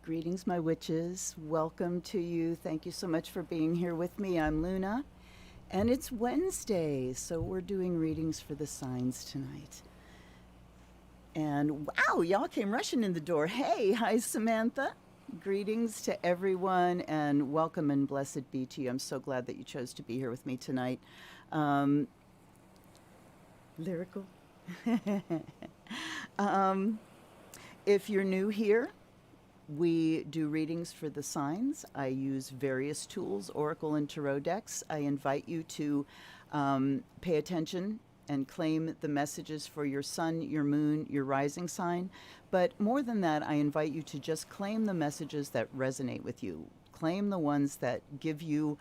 Greetings, my witches. Welcome to you. Thank you so much for being here with me. I'm Luna, and it's Wednesday, so we're doing readings for the signs tonight. And wow, y'all came rushing in the door. Hey, hi, Samantha. Greetings to everyone, and welcome and blessed be to you. I'm so glad that you chose to be here with me tonight. Lyrical. If you're new here, we do readings for the signs. I use various tools, Oracle and Tarot decks. I invite you to pay attention and claim the messages for your sun, your moon, your rising sign. But more than that, I invite you to just claim the messages that resonate with you. Claim the ones that give you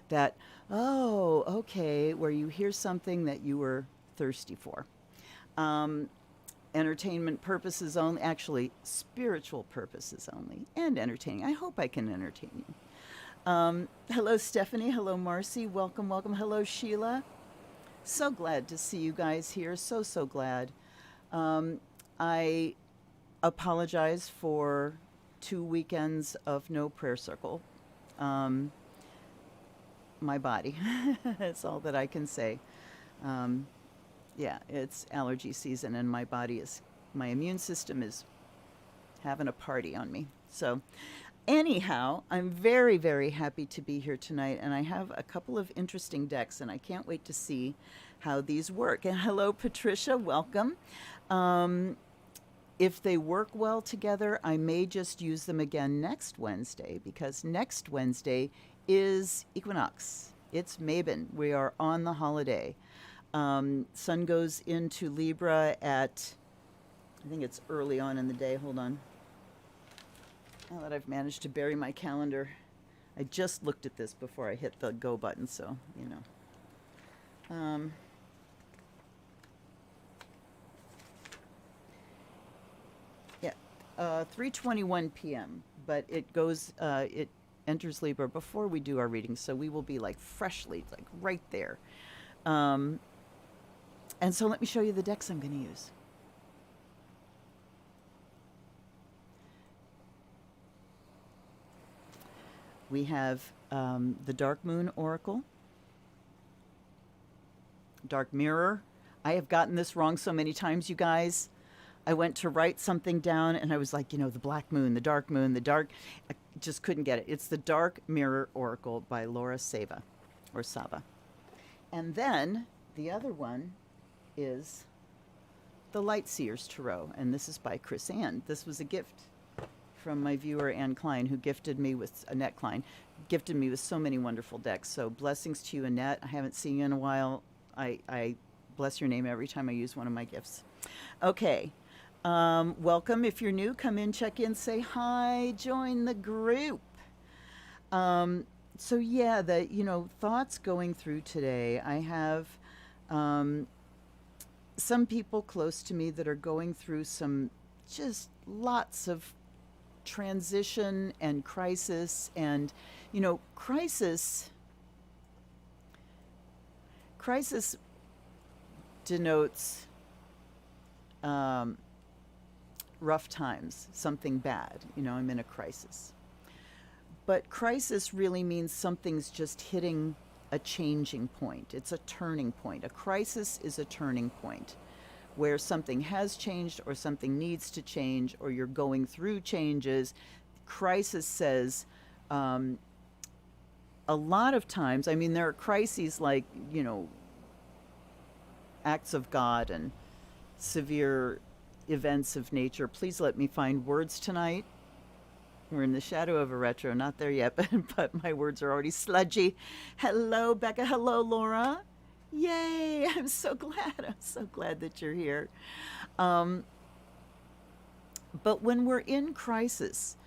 that, oh, okay, where you hear something that you were thirsty for. Entertainment purposes only, actually spiritual purposes only, and entertaining. I hope I can entertain you. Hello, Stephanie. Hello, Marcy. Welcome, welcome. Hello, Sheila. So glad to see you guys here. So glad. I apologize for 2 weekends of no prayer circle. My body. That's all that I can say. Yeah, it's allergy season, and my immune system is having a party on me. So anyhow, I'm very, very happy to be here tonight, and I have a couple of interesting decks, and I can't wait to see how these work. And hello, Patricia, welcome. If they work well together, I may just use them again next Wednesday, because next Wednesday is equinox. It's Mabon. We are on the holiday. Sun goes into Libra at, I think it's early on in the day. Hold on. Now that I've managed to bury my calendar, I just looked at this before I hit the go button, so, you know. Yeah, 3:21 p.m., but it goes, it enters Libra before we do our readings, so we will be like freshly, like right there. And so let me show you the decks I'm going to use. We have the Dark Moon Oracle, Dark Mirror. I have gotten this wrong so many times, you guys. I went to write something down, and I was like, the Black Moon, the Dark Moon, I just couldn't get it. It's the Dark Mirror Oracle by Laura Sava, or Sava. And then the other one is the Light Seers Tarot, and this is by Chris Ann. This was a gift from my viewer Ann Klein, who gifted me with Annette Klein, gifted me with so many wonderful decks. So blessings to you, Annette. I haven't seen you in a while. I bless your name every time I use one of my gifts. Okay, welcome. If you're new, come in, check in, say hi, join the group. So yeah, thoughts going through today. I have some people close to me that are going through some just lots of transition and crisis, and crisis denotes rough times, something bad. I'm in a crisis, but crisis really means something's just hitting a changing point. It's a turning point. A crisis is a turning point where something has changed or something needs to change, or you're going through changes. Crisis says a lot of times, there are crises like, acts of God and severe events of nature. Please let me find words tonight. We're in the shadow of a retro, not there yet, but my words are already sludgy. Hello, Becca. Hello, Laura. Yay, I'm so glad that you're here. But when we're in crisis,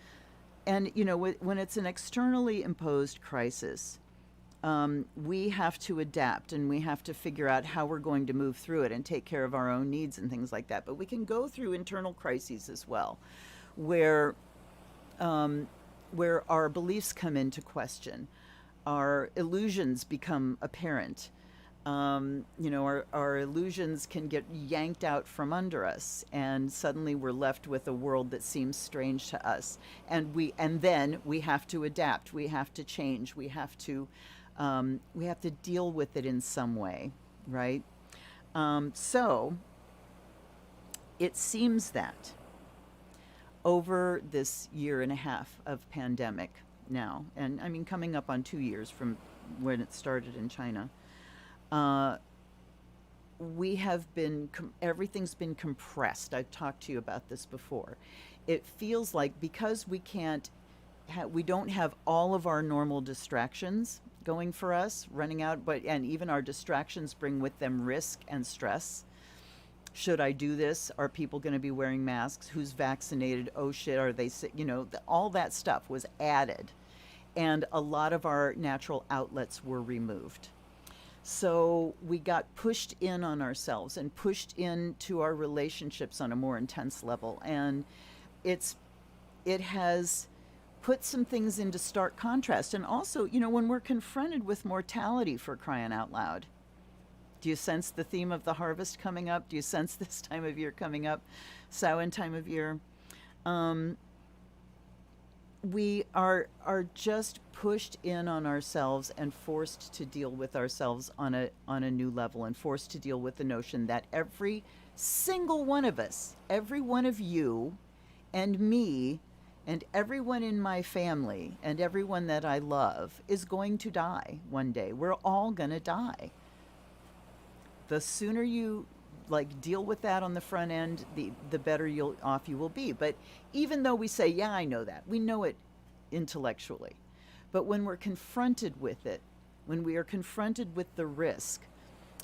and when it's an externally imposed crisis, we have to adapt, and we have to figure out how we're going to move through it and take care of our own needs and things like that. But we can go through internal crises as well, where our beliefs come into question, our illusions become apparent. You know, our illusions can get yanked out from under us, and suddenly we're left with a world that seems strange to us. And then we have to adapt. We have to change. We have to deal with it in some way, right? So it seems that over this year and a half of pandemic now, and I mean coming up on 2 years from when it started in China, uh, we have been everything's been compressed. I've talked to you about this before. It feels like because we don't have all of our normal distractions going for us running out, but and even our distractions bring with them risk and stress. Should I do this? Are people going to be wearing masks? Who's vaccinated? Oh shit, are they sick? You know, all that stuff was added, and a lot of our natural outlets were removed. So we got pushed in on ourselves and pushed into our relationships on a more intense level. And it's it has put some things into stark contrast. And also, you know, when we're confronted with mortality, for crying out loud, do you sense the theme of the harvest coming up? Do you sense this time of year coming up? Samhain time of year. Um, we are just pushed in on ourselves and forced to deal with ourselves on a new level, and forced to deal with the notion that every single one of us, every one of you and me and everyone in my family and everyone that I love is going to die one day. We're all going to die. The sooner you like deal with that on the front end, the better you'll off you will be. But even though we say, yeah, I know that, we know it intellectually. But when we're confronted with it, when we are confronted with the risk,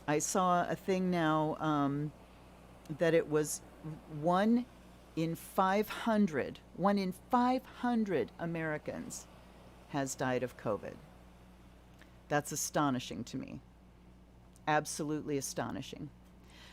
I saw a thing now, that it was one in 500, 1 in 500 Americans has died of COVID. That's astonishing to me. Absolutely astonishing.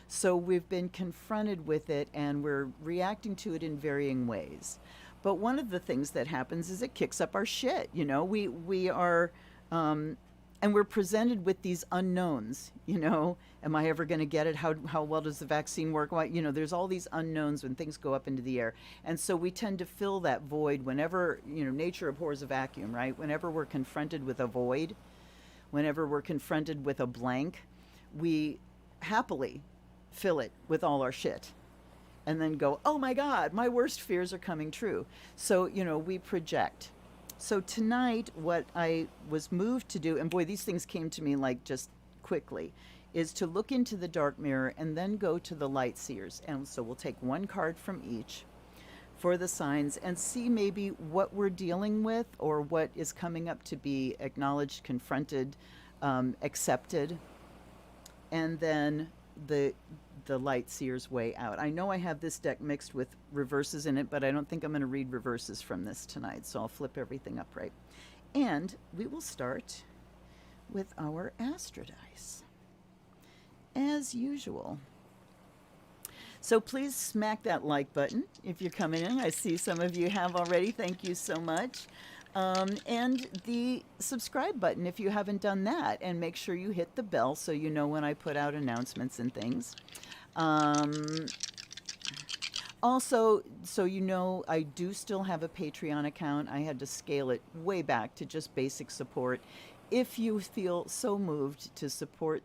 So we've been confronted with it and we're reacting to it in varying ways. But one of the things that happens is it kicks up our shit. You know, we are, and we're presented with these unknowns. You know, am I ever going to get it? How well does the vaccine work? Why, you know, there's all these unknowns when things go up into the air, and so we tend to fill that void whenever, you know, nature abhors a vacuum, right? Whenever we're confronted with a void, whenever we're confronted with a blank, we happily fill it with all our shit and then go, oh my God, my worst fears are coming true. So, you know, we project. So tonight, what I was moved to do, and boy, these things came to me like just quickly, is to look into the dark mirror and then go to the light seers. And so we'll take one card from each for the signs and see maybe what we're dealing with or what is coming up to be acknowledged, confronted, accepted, and then the light seer's way out. I know I have this deck mixed with reverses in it, but I don't think I'm going to read reverses from this tonight, so I'll flip everything upright. And we will start with our Astrodice, as usual. So please smack that like button if you're coming in. I see some of you have already. Thank you so much. And the subscribe button if you haven't done that, and make sure you hit the bell so you know when I put out announcements and things. Also, so you know, I do still have a Patreon account. I had to scale it way back to just basic support. If you feel so moved to support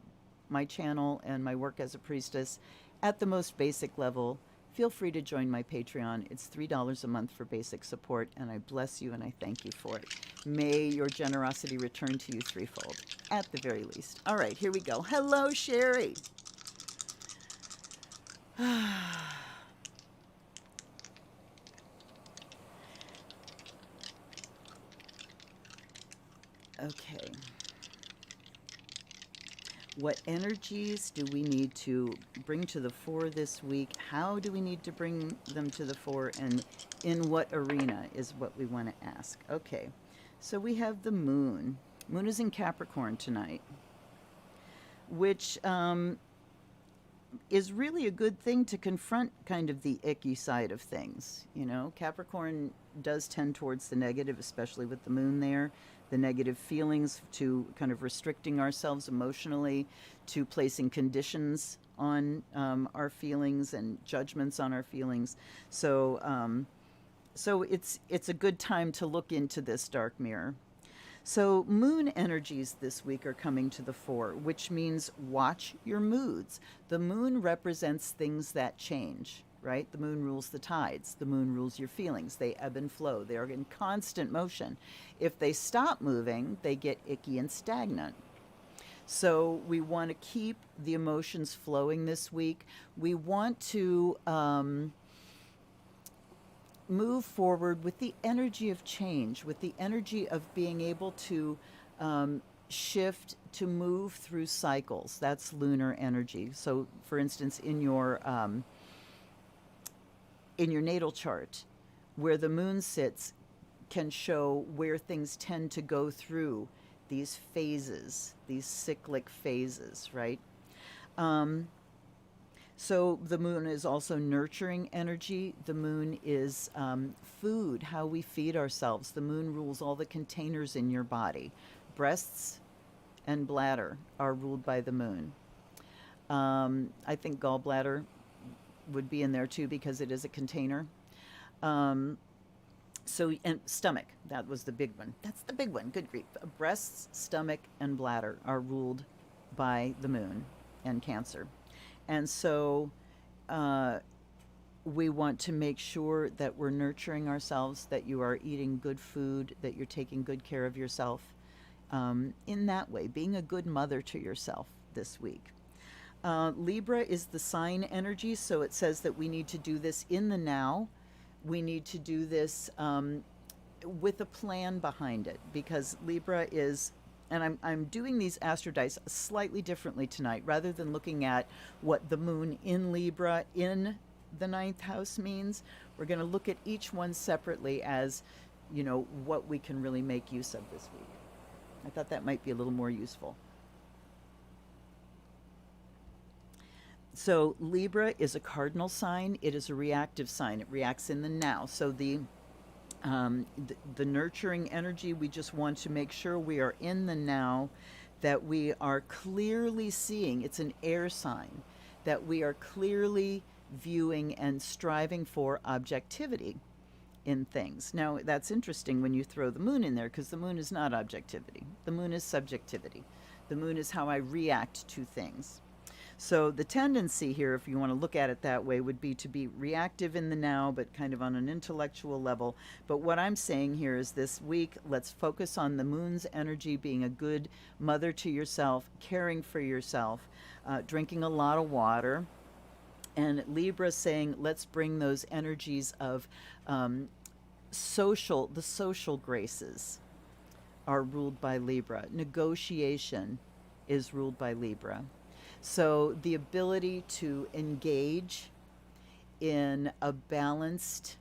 my channel and my work as a priestess at the most basic level, feel free to join my Patreon. It's $3 a month for basic support, and I bless you and I thank you for it. May your generosity return to you threefold, at the very least. All right, here we go. Hello, Sherry. Okay. What energies do we need to bring to the fore this week? How do we need to bring them to the fore? And in what arena is what we want to ask. Okay, so we have the moon. Moon is in Capricorn tonight, which is really a good thing to confront kind of the icky side of things. You know, Capricorn does tend towards the negative, especially with the moon there, the negative feelings, to kind of restricting ourselves emotionally, to placing conditions on our feelings and judgments on our feelings. So it's a good time to look into this dark mirror. So moon energies this week are coming to the fore, which means watch your moods. The moon represents things that change, right? The moon rules the tides. The moon rules your feelings. They ebb and flow. They are in constant motion. If they stop moving, they get icky and stagnant. So we want to keep the emotions flowing this week. We want to move forward with the energy of change, with the energy of being able to shift, to move through cycles. That's lunar energy. So, for instance, in your natal chart, where the moon sits, can show where things tend to go through these phases, these cyclic phases, right? So the moon is also nurturing energy. The moon is food, how we feed ourselves. The moon rules all the containers in your body. Breasts and bladder are ruled by the moon. I think gallbladder would be in there too because it is a container. And stomach, that was the big one. That's the big one, good grief. Breasts, stomach, and bladder are ruled by the moon and Cancer. And so we want to make sure that we're nurturing ourselves, that you are eating good food, that you're taking good care of yourself in that way, being a good mother to yourself this week. Libra is the sign energy, so it says that we need to do this in the now. We need to do this with a plan behind it, because Libra is, and I'm doing these Astrodice slightly differently tonight. Rather than looking at what the moon in Libra in the ninth house means, we're going to look at each one separately as, you know, what we can really make use of this week. I thought that might be a little more useful. So Libra is a cardinal sign. It is a reactive sign. It reacts in the now. So the nurturing energy, we just want to make sure we are in the now, that we are clearly seeing. It's an air sign, that we are clearly viewing and striving for objectivity in things. Now, that's interesting when you throw the moon in there, because the moon is not objectivity. The moon is subjectivity. The moon is how I react to things. So the tendency here, if you want to look at it that way, would be to be reactive in the now, but kind of on an intellectual level. But what I'm saying here is this week, let's focus on the moon's energy, being a good mother to yourself, caring for yourself, drinking a lot of water. And Libra saying, let's bring those energies of the social graces are ruled by Libra. Negotiation is ruled by Libra. So the ability to engage in a balanced,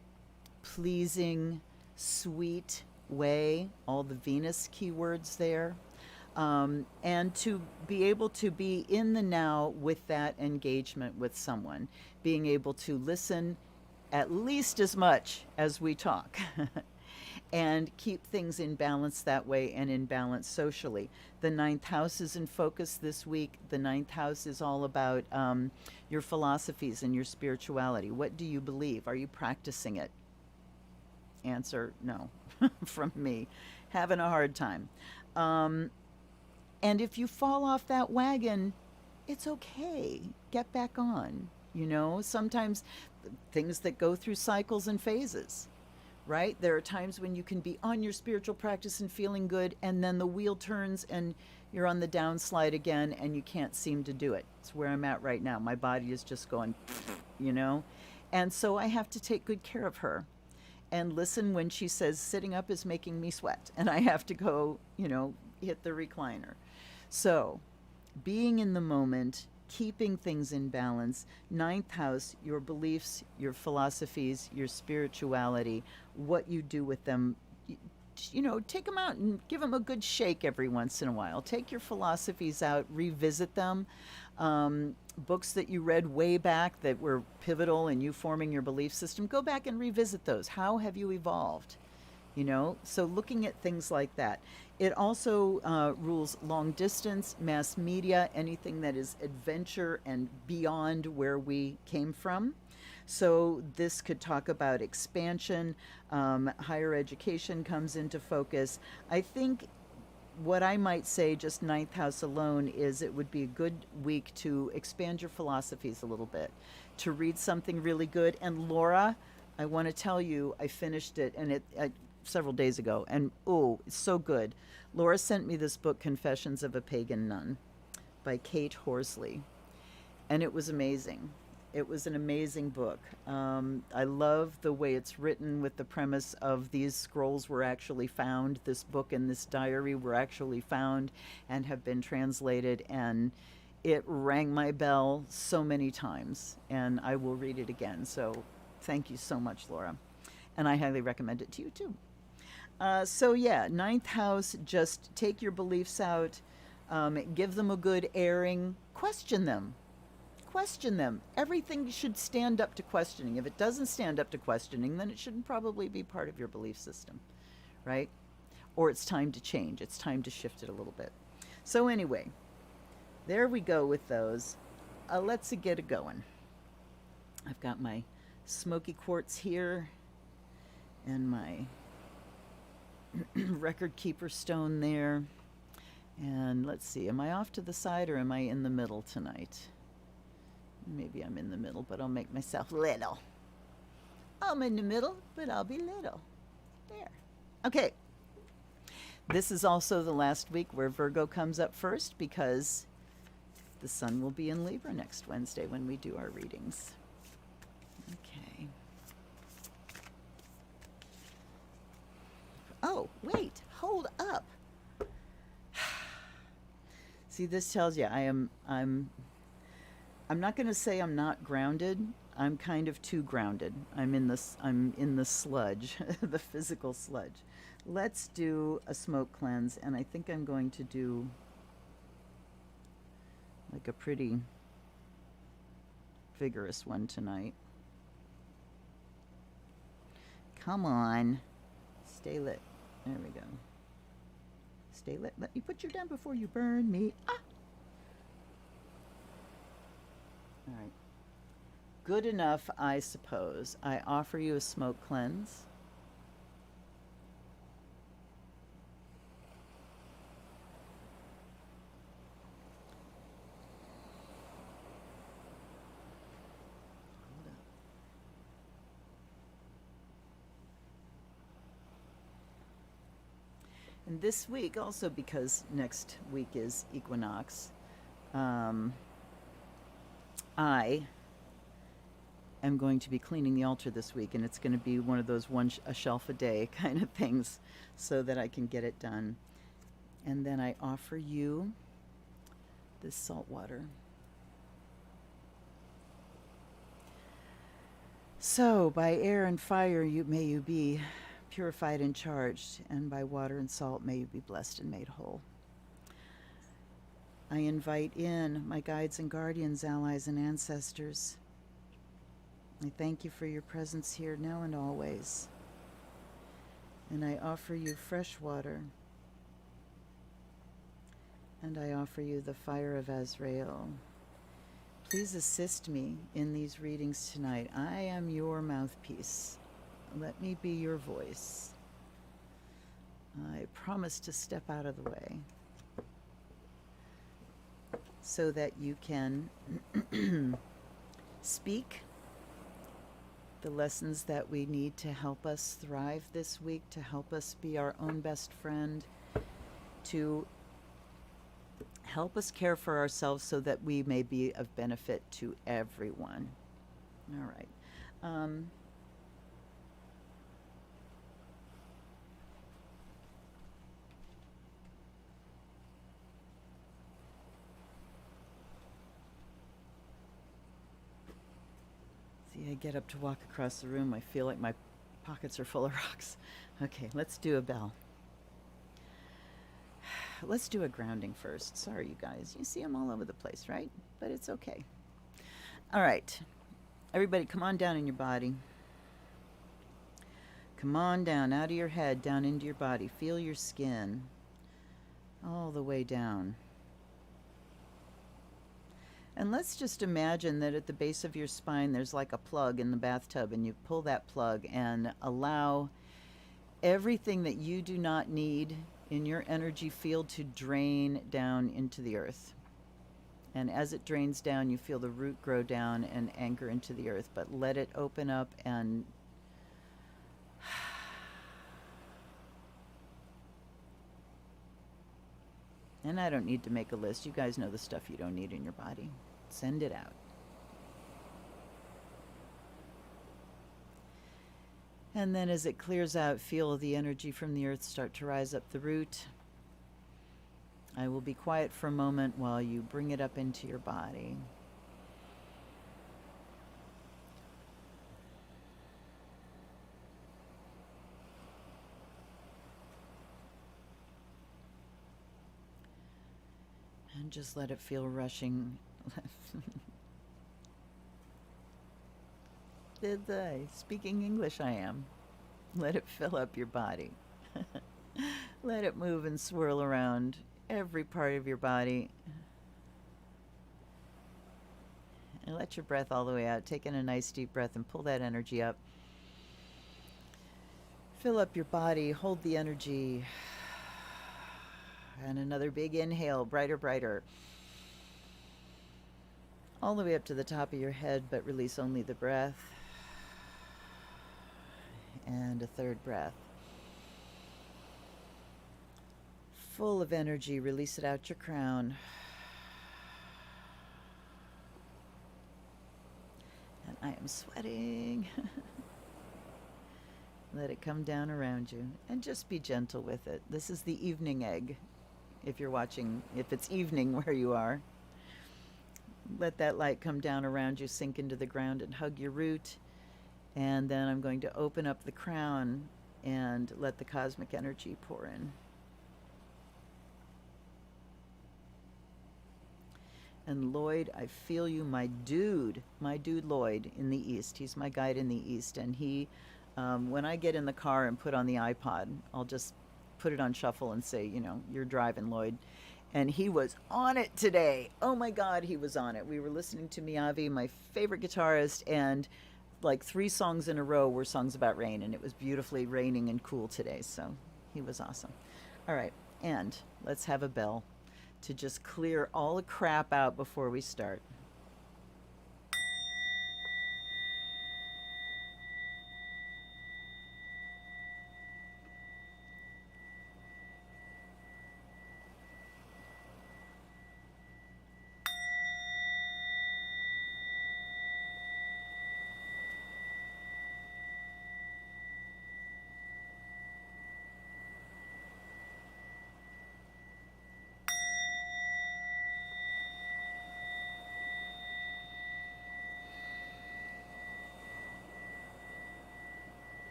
pleasing, sweet way, all the Venus keywords there, and to be able to be in the now with that engagement with someone, being able to listen at least as much as we talk. And keep things in balance that way, and in balance socially. The ninth house is in focus this week. The ninth house is all about your philosophies and your spirituality. What do you believe? Are you practicing it? Answer, no, from me. Having a hard time. And if you fall off that wagon, it's okay. Get back on. You know, sometimes things that go through cycles and phases. Right? There are times when you can be on your spiritual practice and feeling good, and then the wheel turns and you're on the downslide again and you can't seem to do it. It's where I'm at right now. My body is just going, you know? And so I have to take good care of her and listen when she says sitting up is making me sweat, and I have to go, you know, hit the recliner. So being in the moment, keeping things in balance. Ninth house, your beliefs, your philosophies, your spirituality, what you do with them. You know, take them out and give them a good shake every once in a while. Take your philosophies out, revisit them, books that you read way back that were pivotal in you forming your belief system, go back and revisit those. How have you evolved? You know, so looking at things like that. It also rules long distance, mass media, anything that is adventure and beyond where we came from. So this could talk about expansion. Higher education comes into focus. I think what I might say, just ninth house alone, is it would be a good week to expand your philosophies a little bit, to read something really good. And Laura, I want to tell you, I finished it, and several days ago, and oh, it's so good. Laura sent me this book, Confessions of a Pagan Nun, by Kate Horsley, and it was amazing. It was an amazing book. I love the way it's written, with the premise of these scrolls were actually found. This book and this diary were actually found and have been translated, and it rang my bell so many times, and I will read it again. So thank you so much, Laura. And I highly recommend it to you too. So yeah, ninth house, just take your beliefs out, give them a good airing, question them. Question them. Everything should stand up to questioning. If it doesn't stand up to questioning, then it shouldn't probably be part of your belief system, right? Or it's time to change. It's time to shift it a little bit. So anyway, there we go with those. Let's get it going. I've got my smoky quartz here and my record keeper stone there. And let's see, am I off to the side or am I in the middle tonight? Maybe I'm in the middle, but I'll make myself little. I'm in the middle, but I'll be little. There. Okay. This is also the last week where Virgo comes up first, because the sun will be in Libra next Wednesday when we do our readings. Okay. Oh, wait, hold up. See, this tells you I'm not going to say I'm not grounded. I'm kind of too grounded. I'm in the sludge, the physical sludge. Let's do a smoke cleanse, and I think I'm going to do like a pretty vigorous one tonight. Come on. Stay lit. There we go. Stay lit. Let me put you down before you burn me. Ah! All right. Good enough, I suppose. I offer you a smoke cleanse. Hold up. And this week, also because next week is equinox, I am going to be cleaning the altar this week, and it's going to be one of those a shelf a day kind of things, so that I can get it done. And then I offer you this salt water. So by air and fire may you be purified and charged, and by water and salt may you be blessed and made whole. I invite in my guides and guardians, allies and ancestors. I thank you for your presence here now and always. And I offer you fresh water. And I offer you the fire of Azrael. Please assist me in these readings tonight. I am your mouthpiece. Let me be your voice. I promise to step out of the way, so that you can speak the lessons that we need to help us thrive this week, to help us be our own best friend, to help us care for ourselves so that we may be of benefit to everyone. All right. See, I get up to walk across the room. I feel like my pockets are full of rocks. Okay, let's do a bell. Let's do a grounding first. Sorry, you guys. You see I'm all over the place, right? But it's okay. All right. Everybody, come on down in your body. Come on down out of your head, down into your body. Feel your skin all the way down. And let's just imagine that at the base of your spine there's like a plug in the bathtub, and you pull that plug and allow everything that you do not need in your energy field to drain down into the earth. And as it drains down, you feel the root grow down and anchor into the earth, but let it open up and I don't need to make a list. You guys know the stuff you don't need in your body. Send it out. And then as it clears out, feel the energy from the earth start to rise up the root. I will be quiet for a moment while you bring it up into your body. And just let it feel rushing. Speaking English I am. Let it fill up your body. Let it move and swirl around every part of your body. And let your breath all the way out. Take in a nice deep breath and pull that energy up. Fill up your body. Hold the energy. And another big inhale. Brighter, brighter. All the way up to the top of your head, but release only the breath. And a third breath. Full of energy, release it out your crown. And I am sweating. Let it come down around you. And just be gentle with it. This is the evening egg. If you're watching, if it's evening where you are. Let that light come down around you, sink into the ground and hug your root. And then I'm going to open up the crown and let the cosmic energy pour in. And Lloyd, I feel you, my dude Lloyd in the East. He's my guide in the East. And he, when I get in the car and put on the iPod, I'll just put it on shuffle and say, you know, you're driving, Lloyd. And he was on it today. Oh my God, he was on it. We were listening to Miyavi, my favorite guitarist, and like 3 songs in a row were songs about rain, and it was beautifully raining and cool today, so he was awesome. All right, and let's have a bell to just clear all the crap out before we start.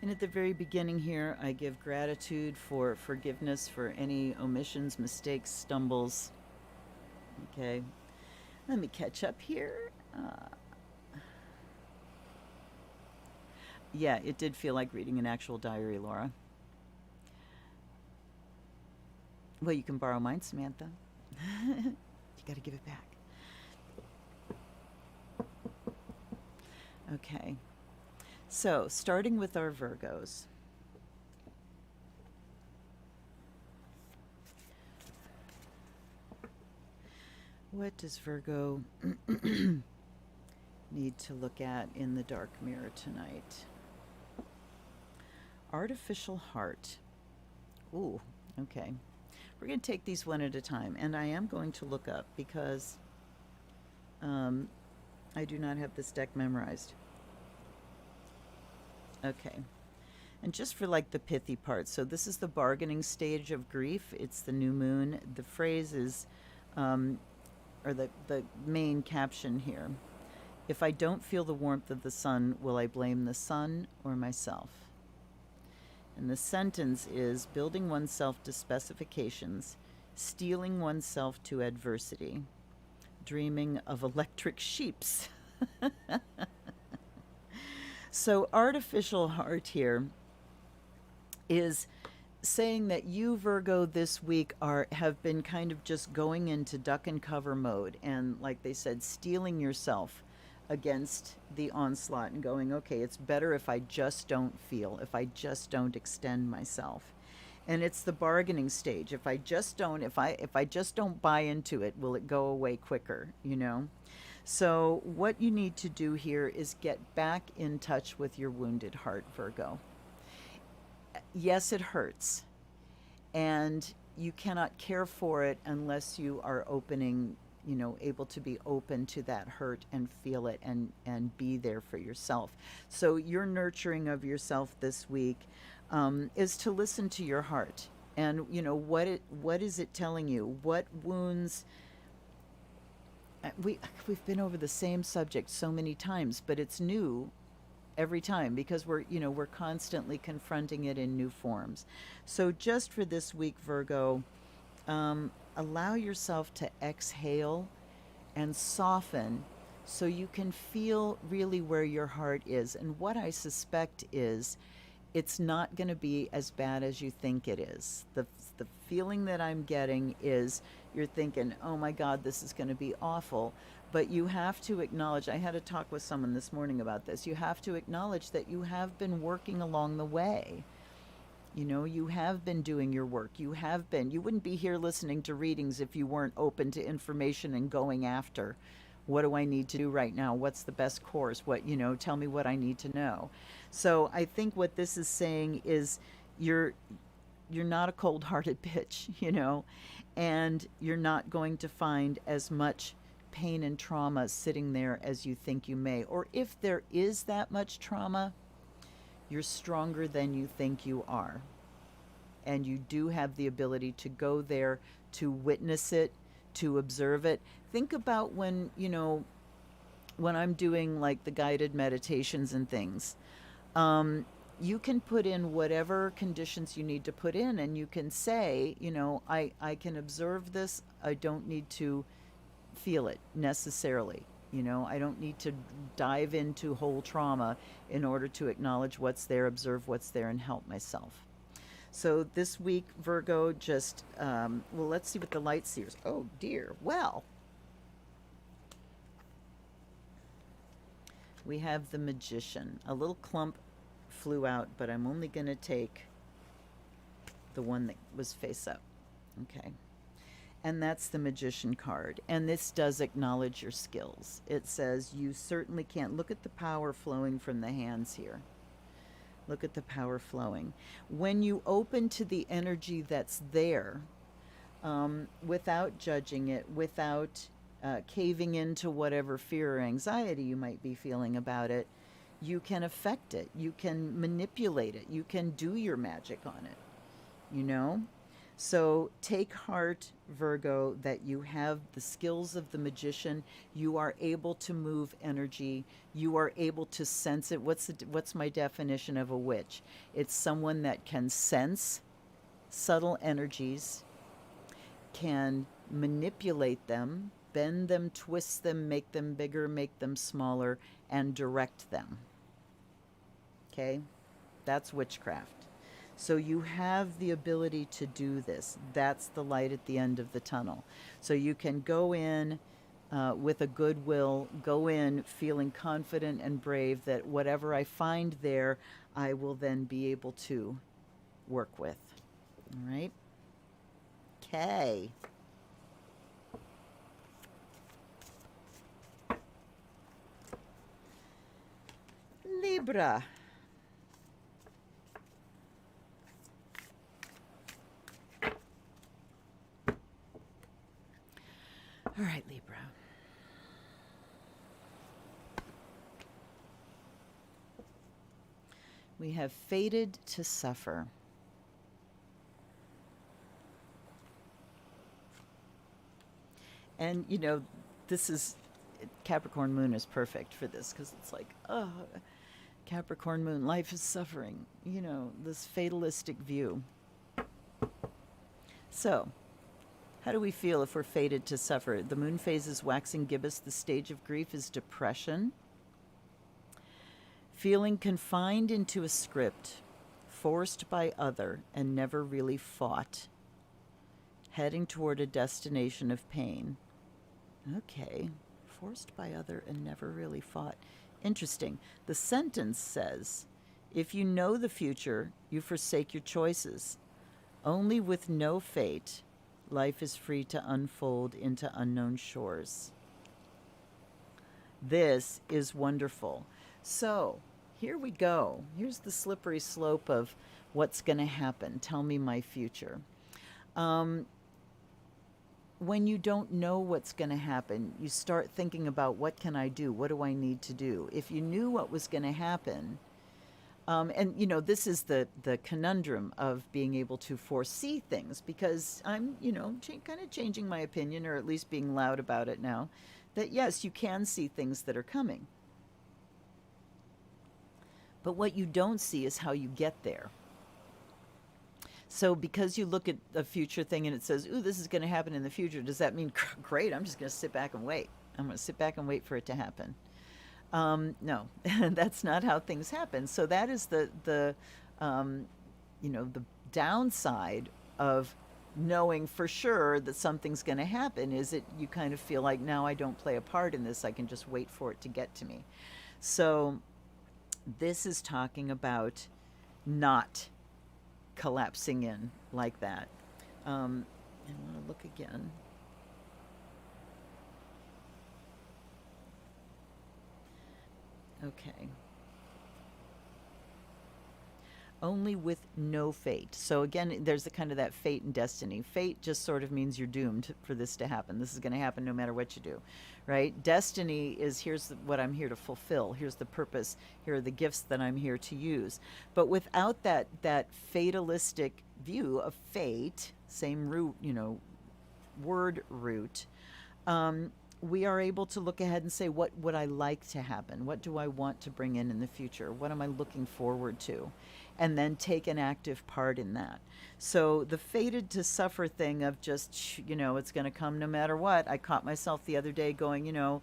And at the very beginning here, I give gratitude for forgiveness for any omissions, mistakes, stumbles. Okay, let me catch up here. Yeah, it did feel like reading an actual diary, Laura. Well, you can borrow mine, Samantha. You got to give it back. Okay. So, starting with our Virgos. What does Virgo need to look at in the dark mirror tonight? Artificial heart. Ooh, okay. We're going to take these one at a time, and I am going to look up because I do not have this deck memorized. Okay. And just for like the pithy part, so this is the bargaining stage of grief. It's the new moon. The phrase is, or the main caption here, if I don't feel the warmth of the sun, will I blame the sun or myself? And the sentence is, building oneself to specifications steeling oneself to adversity, dreaming of electric sheeps. So artificial heart here is saying that you, Virgo, this week have been kind of just going into duck and cover mode, and like they said, steeling yourself against the onslaught and going, okay, it's better if I just don't feel, if I just don't extend myself. And it's the bargaining stage. If I just don't buy into it, will it go away quicker, you know? So what you need to do here is get back in touch with your wounded heart, Virgo. Yes, it hurts, and you cannot care for it unless you are able to be open to that hurt and feel it and be there for yourself. So your nurturing of yourself this week is to listen to your heart, and what is it telling you? What wounds? We've been over the same subject so many times, but it's new every time because we're constantly confronting it in new forms. So just for this week, Virgo, allow yourself to exhale and soften so you can feel really where your heart is. And what I suspect is it's not going to be as bad as you think it is. The feeling that I'm getting is you're thinking, oh my God, this is going to be awful. But you have to acknowledge, I had a talk with someone this morning about this, you have to acknowledge that you have been working along the way. You have been doing your work. You wouldn't be here listening to readings if you weren't open to information and going after, what do I need to do right now? What's the best course? Tell me what I need to know. So I think what this is saying is you're not a cold-hearted bitch, and you're not going to find as much pain and trauma sitting there as you think you may. Or if there is that much trauma, you're stronger than you think you are. And you do have the ability to go there, to witness it, to observe it. Think about when I'm doing like the guided meditations and things. You can put in whatever conditions you need to put in, and you can say, I can observe this. I don't need to feel it necessarily. I don't need to dive into whole trauma in order to acknowledge what's there, observe what's there, and help myself. So this week, Virgo, just, let's see what the light seers. Oh, dear. Well, we have the Magician. A little clump flew out, but I'm only going to take the one that was face up. Okay. And that's the Magician card. And this does acknowledge your skills. It says you certainly can't. Look at the power flowing from the hands here. Look at the power flowing. When you open to the energy that's there, without judging it, without caving into whatever fear or anxiety you might be feeling about it, you can affect it. You can manipulate it. You can do your magic on it, So take heart, Virgo, that you have the skills of the magician. You are able to move energy. You are able to sense it. What's my definition of a witch? It's someone that can sense subtle energies, can manipulate them, bend them, twist them, make them bigger, make them smaller, and direct them. Okay? That's witchcraft. So you have the ability to do this. That's the light at the end of the tunnel. So you can go in with a good will, go in feeling confident and brave that whatever I find there, I will then be able to work with. All right? Okay. Libra. All right, Libra. We have fated to suffer. And, this is, Capricorn moon is perfect for this because it's like, oh, Capricorn moon, life is suffering, this fatalistic view. So, How do we feel if we're fated to suffer? The moon phase is waxing gibbous. The stage of grief is depression. Feeling confined into a script, forced by other, and never really fought. Heading toward a destination of pain. Okay. Forced by other and never really fought. Interesting. The sentence says, if you know the future, you forsake your choices. Only with no fate, life is free to unfold into unknown shores. This is wonderful. So, here we go. Here's the slippery slope of what's going to happen. Tell me my future. When you don't know what's going to happen, you start thinking about, what can I do? What do I need to do? If you knew what was going to happen, and you know, this is the conundrum of being able to foresee things, because I'm, you know, kind of changing my opinion, or at least being loud about it now, that yes, you can see things that are coming. But what you don't see is how you get there. So because you look at a future thing and it says, ooh, this is going to happen in the future, does that mean, great, I'm just going to sit back and wait. I'm going to sit back and wait for it to happen. No, that's not how things happen. So that is the you know, the downside of knowing for sure that something's going to happen, is that you kind of feel like, now I don't play a part in this. I can just wait for it to get to me. So this is talking about not collapsing in like that. I want to look again. Okay. Only with no fate. So again, there's the kind of that fate and destiny. Fate just sort of means you're doomed for this to happen. This is going to happen no matter what you do, right? Destiny is, here's what I'm here to fulfill. Here's the purpose. Here are the gifts that I'm here to use. But without that fatalistic view of fate, same root, you know, word root, we are able to look ahead and say, what would I like to happen? What do I want to bring in the future? What am I looking forward to? And then take an active part in that. So the fated to suffer thing of just, you know, it's going to come no matter what. I caught myself the other day going, you know,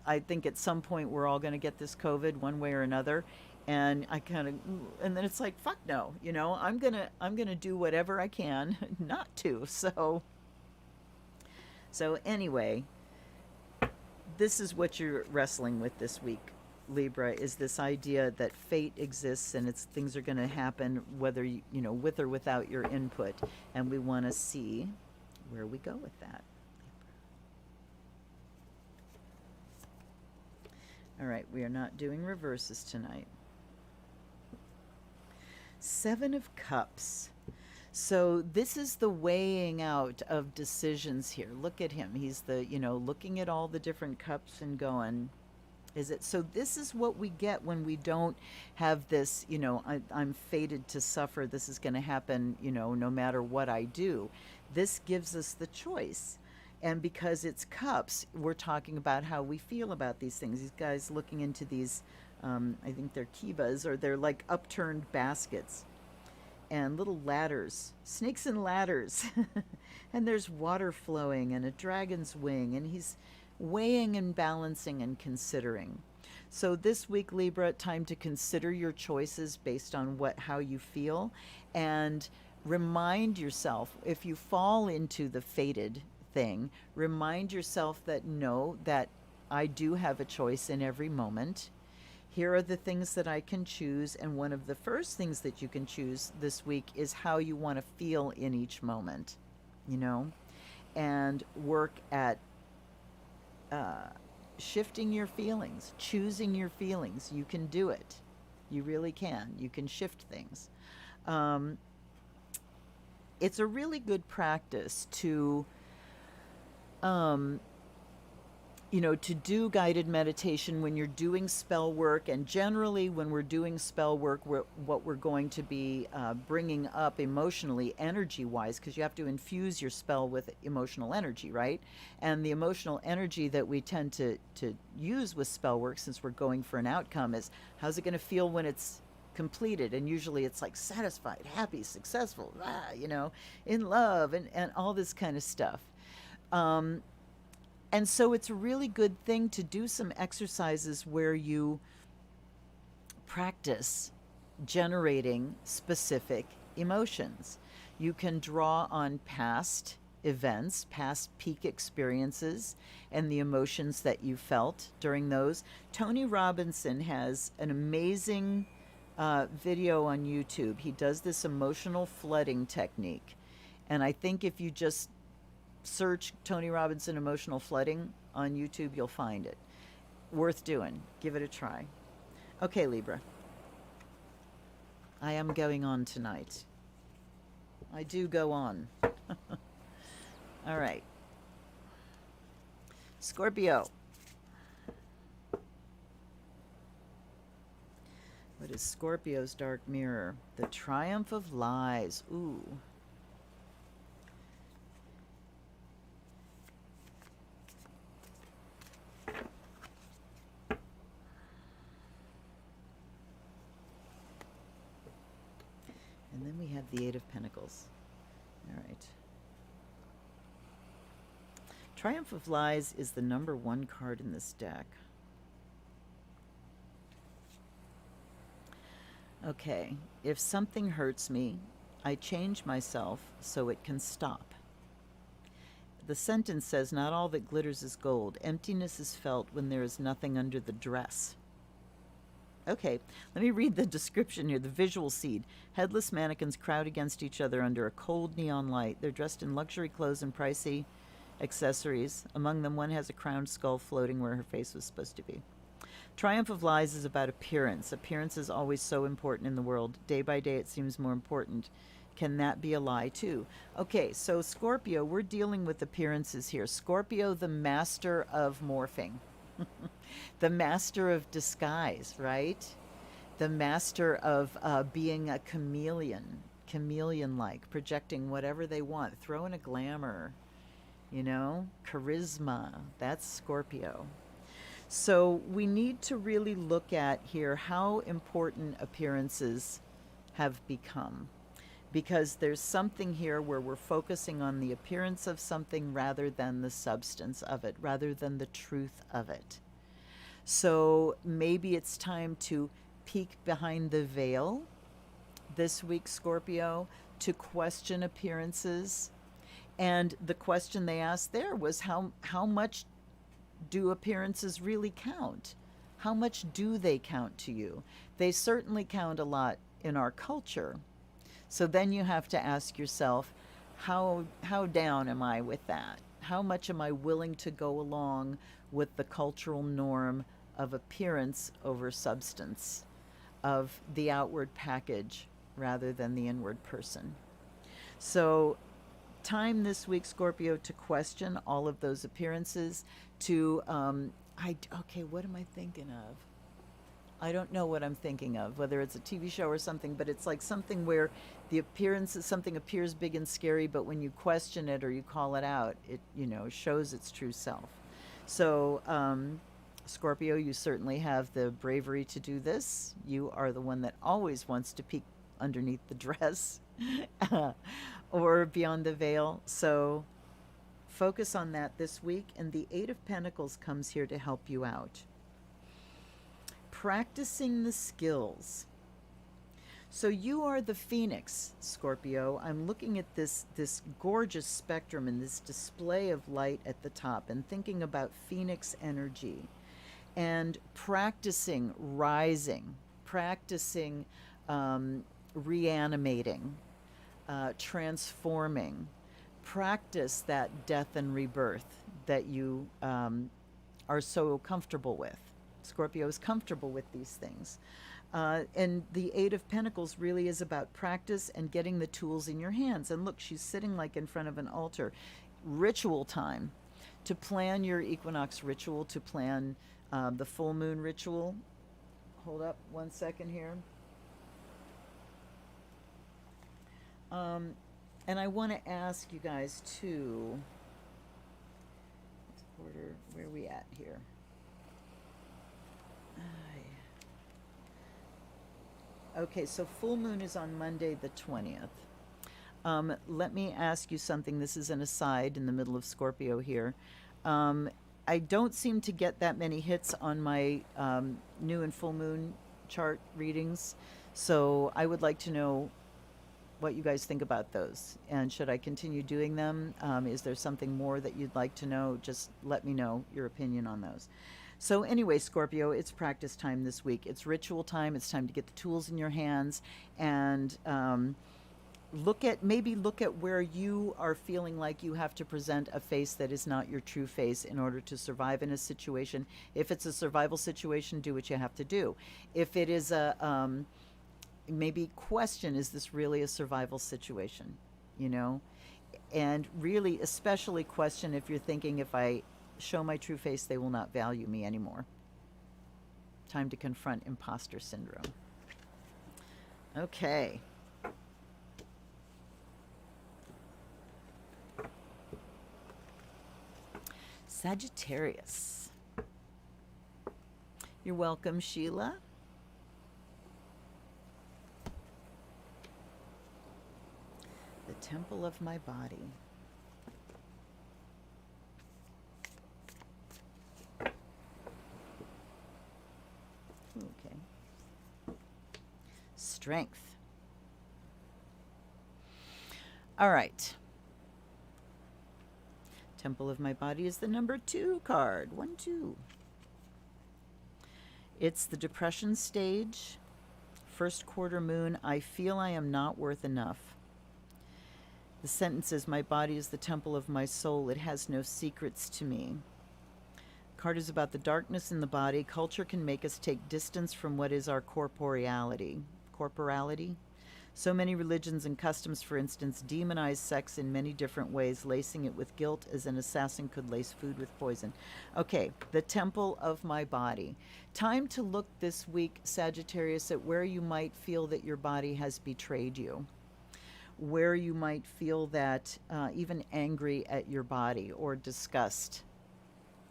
I think at some point we're all going to get this COVID one way or another. And I kind of, and then it's like, fuck no, you know, I'm going to do whatever I can not to. So anyway, this is what you're wrestling with this week, Libra, is this idea that fate exists and things are going to happen whether you know, with or without your input, and we want to see where we go with that. All right, we are not doing reverses tonight. Seven of Cups. So this is the weighing out of decisions here. Look at him. He's the, you know, looking at all the different cups and going, is it? So this is what we get when we don't have this, you know, I'm fated to suffer. This is going to happen, you know, no matter what I do. This gives us the choice. And because it's cups, we're talking about how we feel about these things. These guys looking into these, I think they're kivas, or they're like upturned baskets. And little ladders, snakes and ladders. And there's water flowing and a dragon's wing, and he's weighing and balancing and considering. So this week, Libra, time to consider your choices based on how you feel, and remind yourself, if you fall into the fated thing, remind yourself that no, that I do have a choice in every moment. Here are the things that I can choose, and one of the first things that you can choose this week is how you want to feel in each moment, you know, and work at shifting your feelings, choosing your feelings. You can do it. You really can. You can shift things. It's a really good practice to you know, to do guided meditation when you're doing spell work. And generally when we're doing spell work, what we're going to be bringing up emotionally, energy-wise, because you have to infuse your spell with emotional energy, right? And the emotional energy that we tend to use with spell work, since we're going for an outcome, is how's it going to feel when it's completed? And usually it's like satisfied, happy, successful, you know, in love, and all this kind of stuff. And so it's a really good thing to do some exercises where you practice generating specific emotions. You can draw on past events, past peak experiences, and the emotions that you felt during those. Tony Robinson has an amazing video on YouTube. He does this emotional flooding technique. And I think if you just search Tony Robinson emotional flooding on YouTube, you'll find it. Worth doing. Give it a try. Okay, Libra. I am going on tonight. I do go on. All right. Scorpio. What is Scorpio's dark mirror? The triumph of lies. Ooh. And then we have the Eight of Pentacles. All right. Triumph of Lies is the number one card in this deck. Okay. If something hurts me, I change myself so it can stop. The sentence says, not all that glitters is gold. Emptiness is felt when there is nothing under the dress. Okay, let me read the description here. The visual seed. Headless mannequins crowd against each other under a cold neon light. They're dressed in luxury clothes and pricey accessories. Among them, one has a crowned skull floating where her face was supposed to be. Triumph of Lies is about appearance. Appearance is always so important in the world. Day by day, it seems more important. Can that be a lie, too? Okay, so Scorpio, we're dealing with appearances here. Scorpio, the master of morphing. The master of disguise, right? The master of being a chameleon-like, projecting whatever they want, throwing a glamour, you know, charisma. That's Scorpio. So we need to really look at here how important appearances have become, because there's something here where we're focusing on the appearance of something rather than the substance of it, rather than the truth of it. So maybe it's time to peek behind the veil this week, Scorpio, to question appearances. And the question they asked there was how much do appearances really count? How much do they count to you? They certainly count a lot in our culture. So then you have to ask yourself, how down am I with that? How much am I willing to go along with the cultural norm of appearance over substance, of the outward package rather than the inward person? So time this week, Scorpio, to question all of those appearances, to okay, what am I thinking of? I don't know what I'm thinking of, whether it's a TV show or something, but it's like something where the appearance of something appears big and scary, but when you question it or you call it out, it, you know, shows its true self. So, Scorpio, you certainly have the bravery to do this. You are the one that always wants to peek underneath the dress or beyond the veil. So focus on that this week. And the Eight of Pentacles comes here to help you out. Practicing the skills. So you are the phoenix, Scorpio. I'm looking at this gorgeous spectrum and this display of light at the top and thinking about phoenix energy and practicing rising, practicing reanimating, transforming. Practice that death and rebirth that you are so comfortable with. Scorpio is comfortable with these things. And the Eight of Pentacles really is about practice and getting the tools in your hands. And look, she's sitting like in front of an altar. Ritual time to plan your equinox ritual, to plan the full moon ritual. Hold up one second here. And I want to ask you guys too, order, where are we at here? Okay, so full moon is on Monday the 20th. Let me ask you something. This is an aside in the middle of Scorpio here. Um, I don't seem to get that many hits on my new and full moon chart readings. So I would like to know what you guys think about those. And should I continue doing them? Is there something more that you'd like to know? Just let me know your opinion on those. So, anyway, Scorpio, it's practice time this week. It's ritual time. It's time to get the tools in your hands and look at where you are feeling like you have to present a face that is not your true face in order to survive in a situation. If it's a survival situation, do what you have to do. If it is maybe question, is this really a survival situation, you know? And really especially question if you're thinking, if I show my true face, they will not value me anymore. Time to confront imposter syndrome. Okay. Sagittarius. You're welcome, Sheila. The temple of my body. Okay. Strength. All right. Temple of my body is the number 2 card. 1, 2. It's the depression stage. First quarter moon. I feel I am not worth enough. The sentence is, my body is the temple of my soul. It has no secrets to me. Card is about the darkness in the body. Culture can make us take distance from what is our corporeality. Corporality? So many religions and customs, for instance, demonize sex in many different ways, lacing it with guilt as an assassin could lace food with poison. Okay, the temple of my body. Time to look this week, Sagittarius, at where you might feel that your body has betrayed you. Where you might feel that even angry at your body or disgust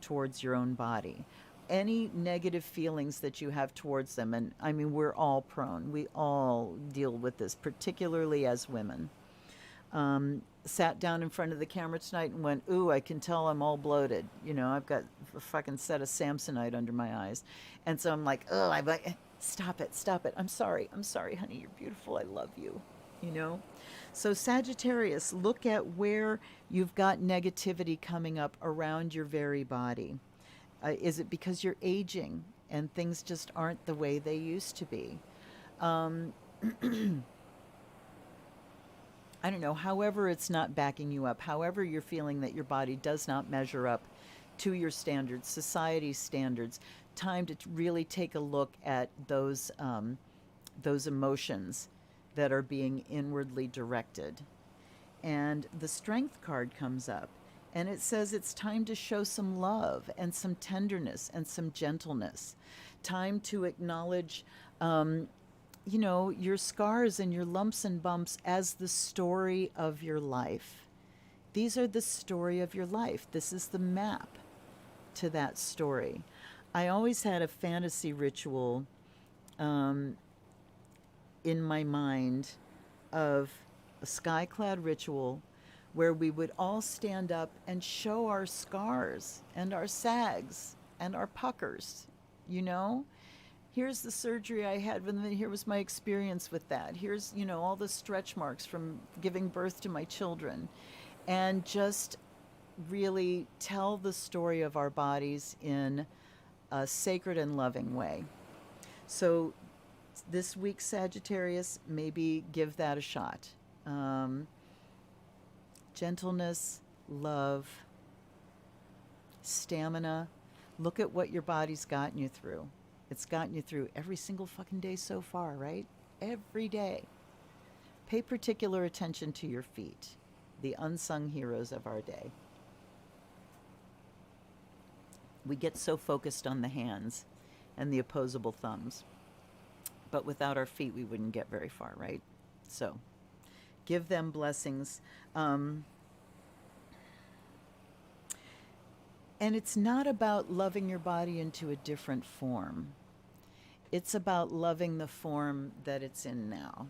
towards your own body. Any negative feelings that you have towards them, and I mean, we're all prone. We all deal with this, particularly as women. Sat down in front of the camera tonight and went, ooh, I can tell I'm all bloated. You know, I've got a fucking set of Samsonite under my eyes. And so I'm like, oh, I'm like, stop it. I'm sorry, honey, you're beautiful. I love you, you know? So Sagittarius, look at where you've got negativity coming up around your very body. Is it because you're aging and things just aren't the way they used to be? I don't know, however it's not backing you up, however you're feeling that your body does not measure up to your standards, society's standards, time to really take a look at those emotions that are being inwardly directed. And the Strength card comes up. And it says it's time to show some love and some tenderness and some gentleness. Time to acknowledge, your scars and your lumps and bumps as the story of your life. These are the story of your life. This is the map to that story. I always had a fantasy ritual in my mind of a sky-clad ritual where we would all stand up and show our scars and our sags and our puckers, you know? Here's the surgery I had, and then here was my experience with that. Here's, all the stretch marks from giving birth to my children. And just really tell the story of our bodies in a sacred and loving way. So this week, Sagittarius, maybe give that a shot. Gentleness, love, stamina. Look at what your body's gotten you through. It's gotten you through every single fucking day so far, right? Every day. Pay particular attention to your feet, the unsung heroes of our day. We get so focused on the hands and the opposable thumbs, but without our feet, we wouldn't get very far, right? So, give them blessings. And it's not about loving your body into a different form. It's about loving the form that it's in now.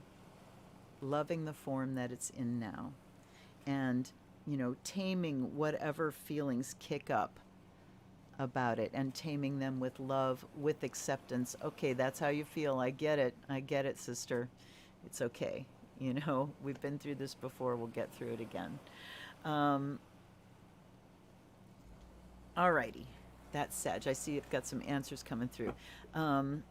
loving the form that it's in now, and, you know, taming whatever feelings kick up about it, and taming them with love, with acceptance. Okay, that's how you feel. I get it. I get it, sister. It's okay. You know, we've been through this before. We'll get through it again. Alrighty. That's Sag. I see you've got some answers coming through. You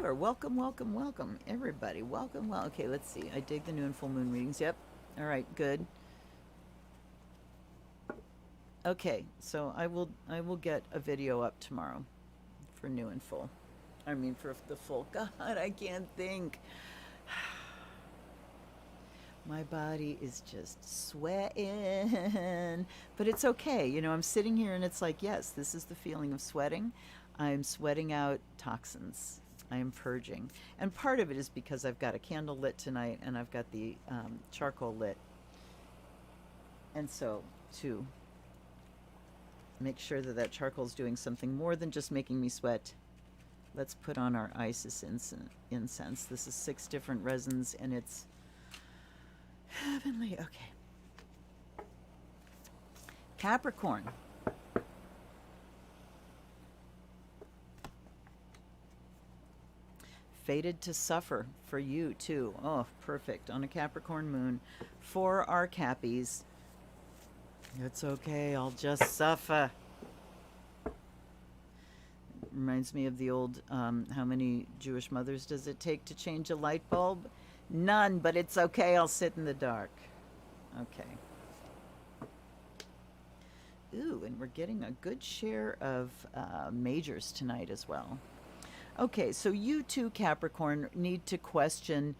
are welcome, welcome, welcome, everybody. Welcome. Well, okay, let's see. I dig the new and full moon readings. Yep. All right, good. Okay, so I will get a video up tomorrow for new and full. I mean, for the full. God, I can't think. My body is just sweating, but it's okay. You know, I'm sitting here and it's like, yes, this is the feeling of sweating. I'm sweating out toxins. I am purging. And part of it is because I've got a candle lit tonight and I've got the charcoal lit. And so, to make sure that that charcoal is doing something more than just making me sweat, let's put on our Isis incense. This is 6 different resins and it's heavenly. Okay. Capricorn. Fated to suffer for you too. Oh, perfect. On a Capricorn moon. For our Cappies. It's okay. I'll just suffer. Reminds me of the old, how many Jewish mothers does it take to change a light bulb? None, but it's okay. I'll sit in the dark. Okay. Ooh, and we're getting a good share of majors tonight as well. Okay, so you too, Capricorn, need to question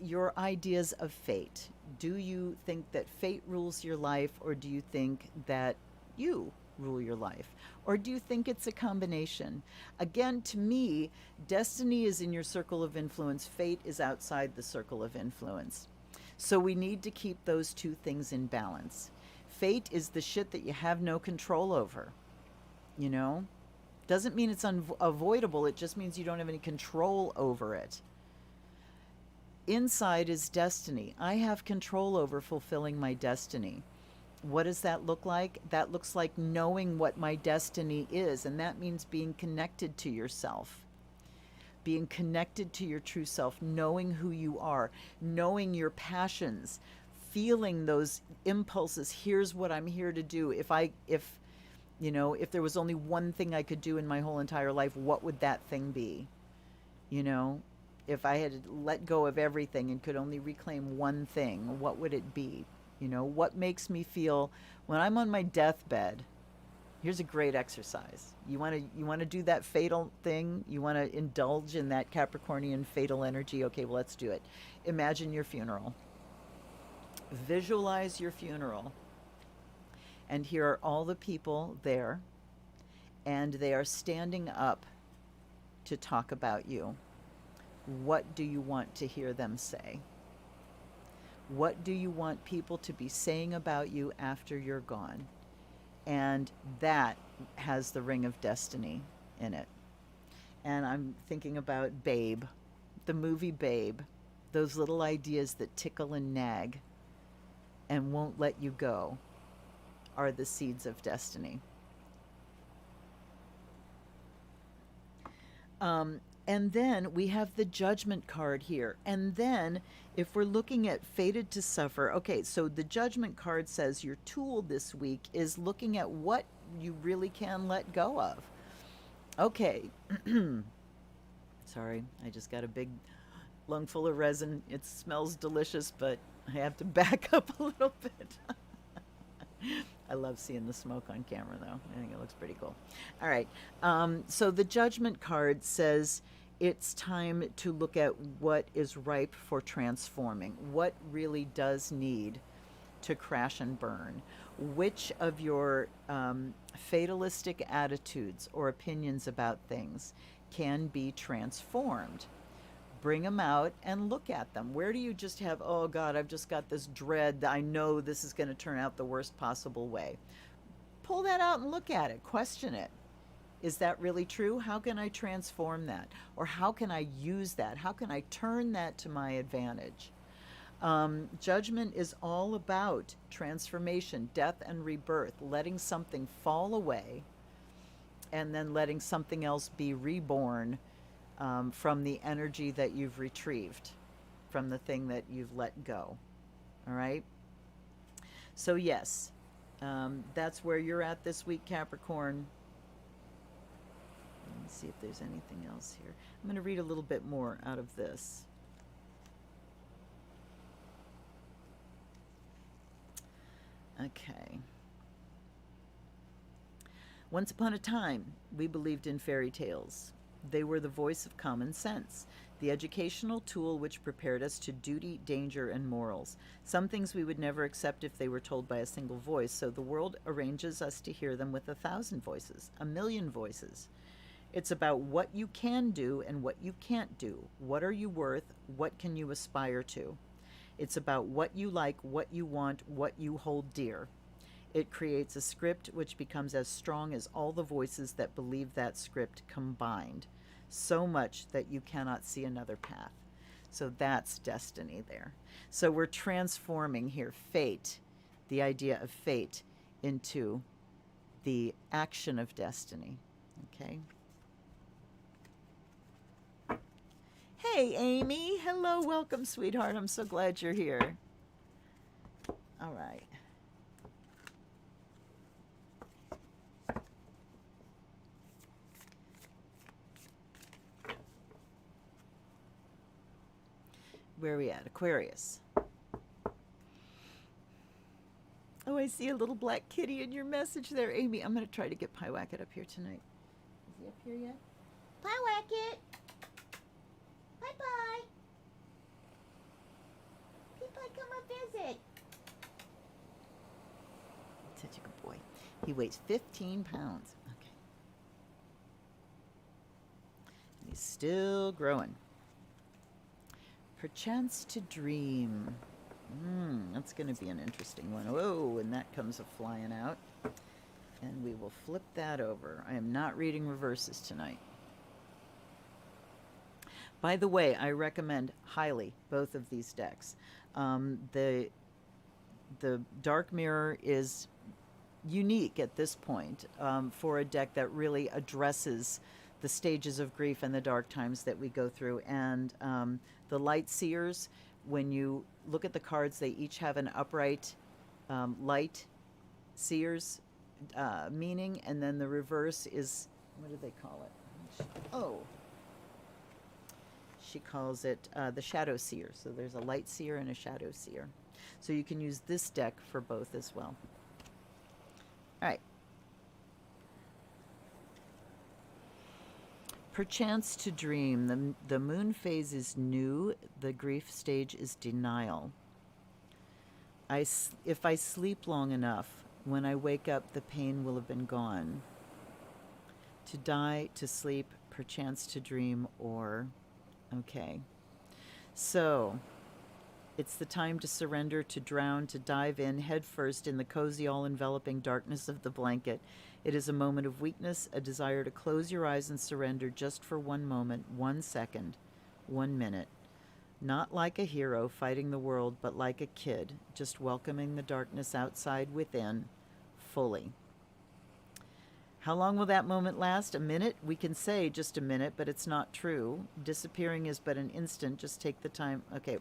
your ideas of fate. Do you think that fate rules your life, or do you think that you rule your life? Or do you think it's a combination? Again, to me, destiny is in your circle of influence. Fate is outside the circle of influence. So we need to keep those two things in balance. Fate is the shit that you have no control over, you know? Doesn't mean it's unavoidable. It just means you don't have any control over it. Inside is destiny. I have control over fulfilling my destiny. What does that look like? That looks like knowing what my destiny is, and that means being connected to yourself, being connected to your true self, knowing who you are, knowing your passions, feeling those impulses. Here's what I'm here to do. If there was only one thing I could do in my whole entire life, what would that thing be? You know, if I had let go of everything and could only reclaim one thing, what would it be? You know, what makes me feel when I'm on my deathbed? Here's a great exercise. You want to do that fatal thing? You want to indulge in that Capricornian fatal energy? Okay, well, let's do it. Imagine your funeral. Visualize your funeral. And here are all the people there, and they are standing up to talk about you. What do you want to hear them say? What do you want people to be saying about you after you're gone? And that has the ring of destiny in it. And I'm thinking about Babe, the movie Babe, those little ideas that tickle and nag and won't let you go are the seeds of destiny. And then we have the Judgment card here. And then if we're looking at fated to suffer, okay, so the Judgment card says your tool this week is looking at what you really can let go of. Okay. Sorry, I just got a big lung full of resin. It smells delicious, but I have to back up a little bit. I love seeing the smoke on camera, though. I think it looks pretty cool. All right. So the Judgment card says it's time to look at what is ripe for transforming, what really does need to crash and burn. Which of your fatalistic attitudes or opinions about things can be transformed? Bring them out and look at them. Where do you just have, oh God, I've just got this dread that I know this is going to turn out the worst possible way? Pull that out and look at it. Question it. Is that really true? How can I transform that? Or how can I use that? How can I turn that to my advantage? Judgment is all about transformation, death and rebirth, letting something fall away and then letting something else be reborn from the energy that you've retrieved, from the thing that you've let go. All right? So, yes, that's where you're at this week, Capricorn. Let me see if there's anything else here. I'm going to read a little bit more out of this. Okay. Once upon a time, we believed in fairy tales. They were the voice of common sense, the educational tool which prepared us to duty, danger, and morals. Some things we would never accept if they were told by a single voice, so the world arranges us to hear them with 1,000 voices, 1,000,000 voices. It's about what you can do and what you can't do. What are you worth? What can you aspire to? It's about what you like, what you want, what you hold dear. It creates a script which becomes as strong as all the voices that believe that script combined, so much that you cannot see another path. So that's destiny there. So we're transforming here fate, the idea of fate, into the action of destiny. Okay? Hey, Amy. Hello, welcome, sweetheart. I'm so glad you're here. All right. Where are we at? Aquarius. Oh, I see a little black kitty in your message there, Amy. I'm going to try to get Pyewacket up here tonight. Is he up here yet? Pyewacket! Bye-bye. People, come and visit. Such a good boy. He weighs 15 pounds. Okay. And he's still growing. Perchance to dream. That's going to be an interesting one. Whoa, and that comes a flying out. And we will flip that over. I am not reading reverses tonight. By the way, I recommend highly both of these decks. The Dark Mirror is unique at this point for a deck that really addresses the stages of grief and the dark times that we go through. And the Light Seers, when you look at the cards, they each have an upright light Seers meaning, and then the reverse is, what do they call it? Oh. She calls it the Shadow Seer. So there's a Light Seer and a Shadow Seer. So you can use this deck for both as well. All right. Perchance to dream. The moon phase is new. The grief stage is denial. If I sleep long enough, when I wake up, the pain will have been gone. To die, to sleep, perchance to dream, or... Okay. So, it's the time to surrender, to drown, to dive in head first in the cozy, all-enveloping darkness of the blanket. It is a moment of weakness, a desire to close your eyes and surrender just for 1 moment, 1 second, 1 minute. Not like a hero fighting the world, but like a kid, just welcoming the darkness outside within, fully. How long will that moment last? A minute? We can say just a minute, but it's not true. Disappearing is but an instant. Just take the time. Okay.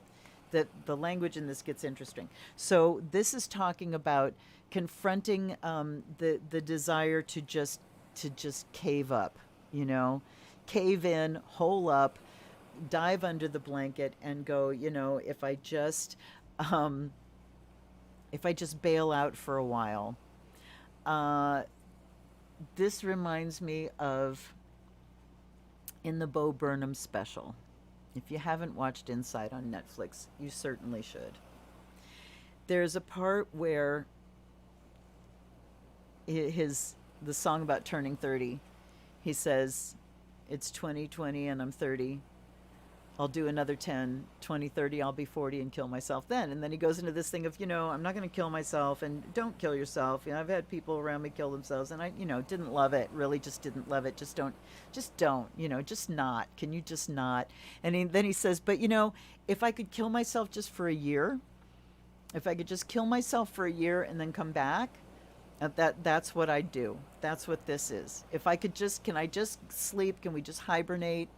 The language in this gets interesting. So this is talking about confronting the desire to just cave up, you know, cave in, hole up, dive under the blanket, and go, you know, if I just bail out for a while. This reminds me of in the Bo Burnham special. If you haven't watched Inside on Netflix, you certainly should. There's a part where the song about turning 30, he says, it's 2020 and I'm 30. I'll do another 10, 20, 30, I'll be 40 and kill myself then. And then he goes into this thing of, I'm not going to kill myself, and don't kill yourself. I've had people around me kill themselves, and I, didn't love it, really just didn't love it. Just don't, just not. Can you just not? And then he says, but if I could kill myself just for a year, if I could just kill myself for a year and then come back, that's what I'd do. That's what this is. If I could can I just sleep? Can we just hibernate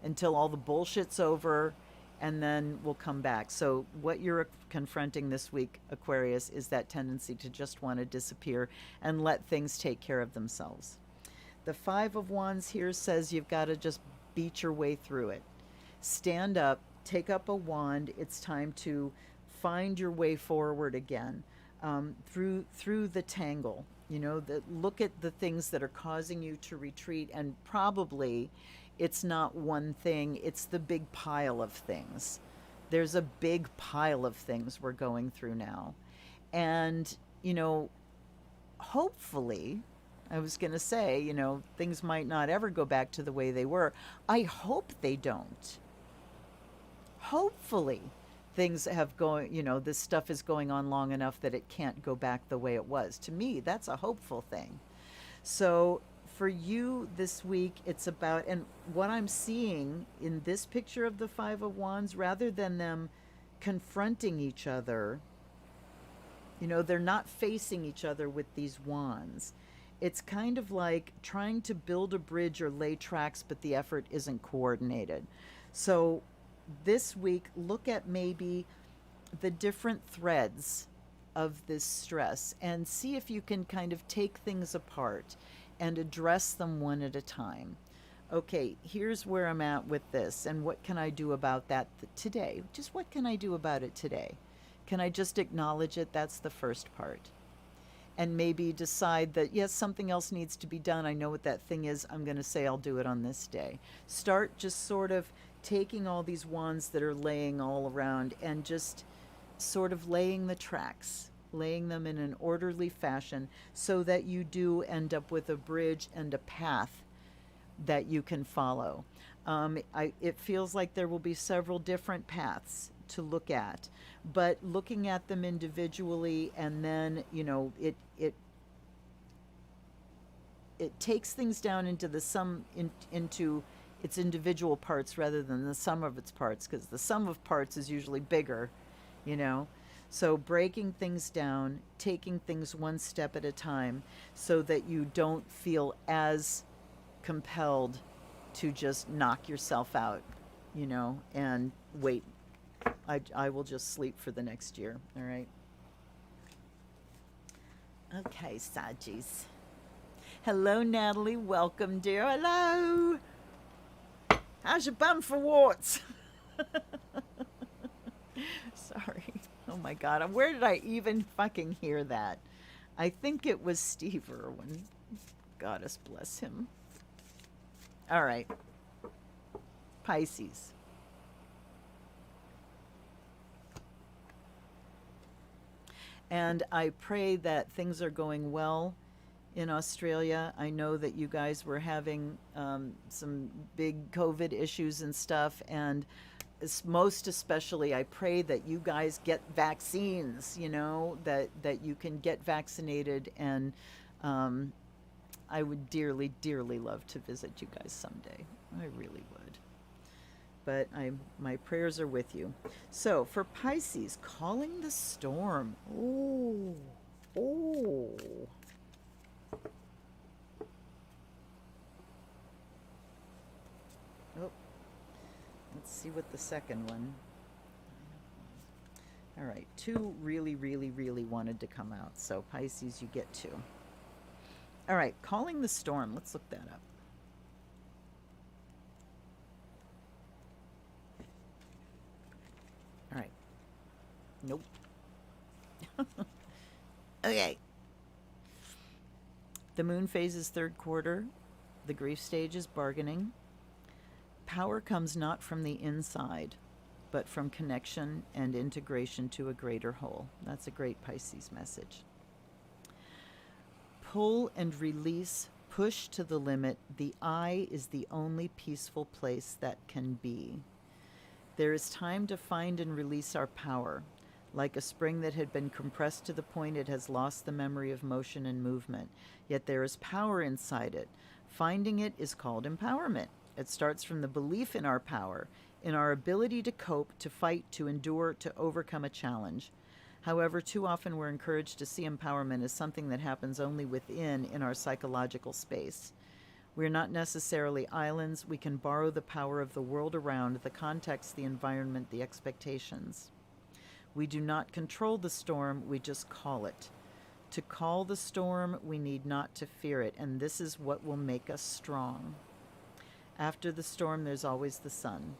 until all the bullshit's over, and then we'll come back? So what you're confronting this week, Aquarius, is that tendency to just want to disappear and let things take care of themselves. The Five of Wands here says you've got to just beat your way through it. Stand up, take up a wand. It's time to find your way forward again, through the tangle. Look at the things that are causing you to retreat, and probably it's not one thing, it's the big pile of things. There's a big pile of things we're going through now. And, hopefully, I was going to say, things might not ever go back to the way they were. I hope they don't. Hopefully things have this stuff is going on long enough that it can't go back the way it was. To me, that's a hopeful thing. So for you this week, it's about, and what I'm seeing in this picture of the Five of Wands, rather than them confronting each other, they're not facing each other with these wands. It's kind of like trying to build a bridge or lay tracks, but the effort isn't coordinated. So this week, look at maybe the different threads of this stress and see if you can kind of take things apart and address them one at a time. Okay, here's where I'm at with this, and what can I do about that today? Just what can I do about it today? Can I just acknowledge it? That's the first part. And maybe decide that, yes, something else needs to be done. I know what that thing is. I'm going to say I'll do it on this day. Start just sort of taking all these wands that are laying all around and just sort of laying the tracks, laying them in an orderly fashion so that you do end up with a bridge and a path that you can follow. It feels like there will be several different paths to look at, but looking at them individually, and then it takes things down into the sum, into its individual parts rather than the sum of its parts, because the sum of parts is usually bigger, So breaking things down, taking things one step at a time so that you don't feel as compelled to just knock yourself out, and wait. I will just sleep for the next year, all right? Okay, Saggies. Hello, Natalie. Welcome, dear. Hello. How's your bum for warts? Sorry. Oh, my God. Where did I even fucking hear that? I think it was Steve Irwin. Goddess bless him. All right. Pisces. And I pray that things are going well in Australia. I know that you guys were having some big COVID issues and stuff, and most especially, I pray that you guys get vaccines, that you can get vaccinated, and I would dearly, dearly love to visit you guys someday. I really would. But my prayers are with you. So for Pisces, calling the storm. Oh. Let's see what the second one. All right, two really, really, really wanted to come out. So Pisces, you get two. All right, calling the storm. Let's look that up. All right. Nope. Okay. The moon phase is third quarter. The grief stage is bargaining. Power comes not from the inside, but from connection and integration to a greater whole. That's a great Pisces message. Pull and release, push to the limit. The I is the only peaceful place that can be. There is time to find and release our power, like a spring that had been compressed to the point it has lost the memory of motion and movement. Yet there is power inside it. Finding it is called empowerment. It starts from the belief in our power, in our ability to cope, to fight, to endure, to overcome a challenge. However, too often we're encouraged to see empowerment as something that happens only within, in our psychological space. We're not necessarily islands. We can borrow the power of the world around, the context, the environment, the expectations. We do not control the storm, we just call it. To call the storm, we need not to fear it, and this is what will make us strong. After the storm, there's always the sun.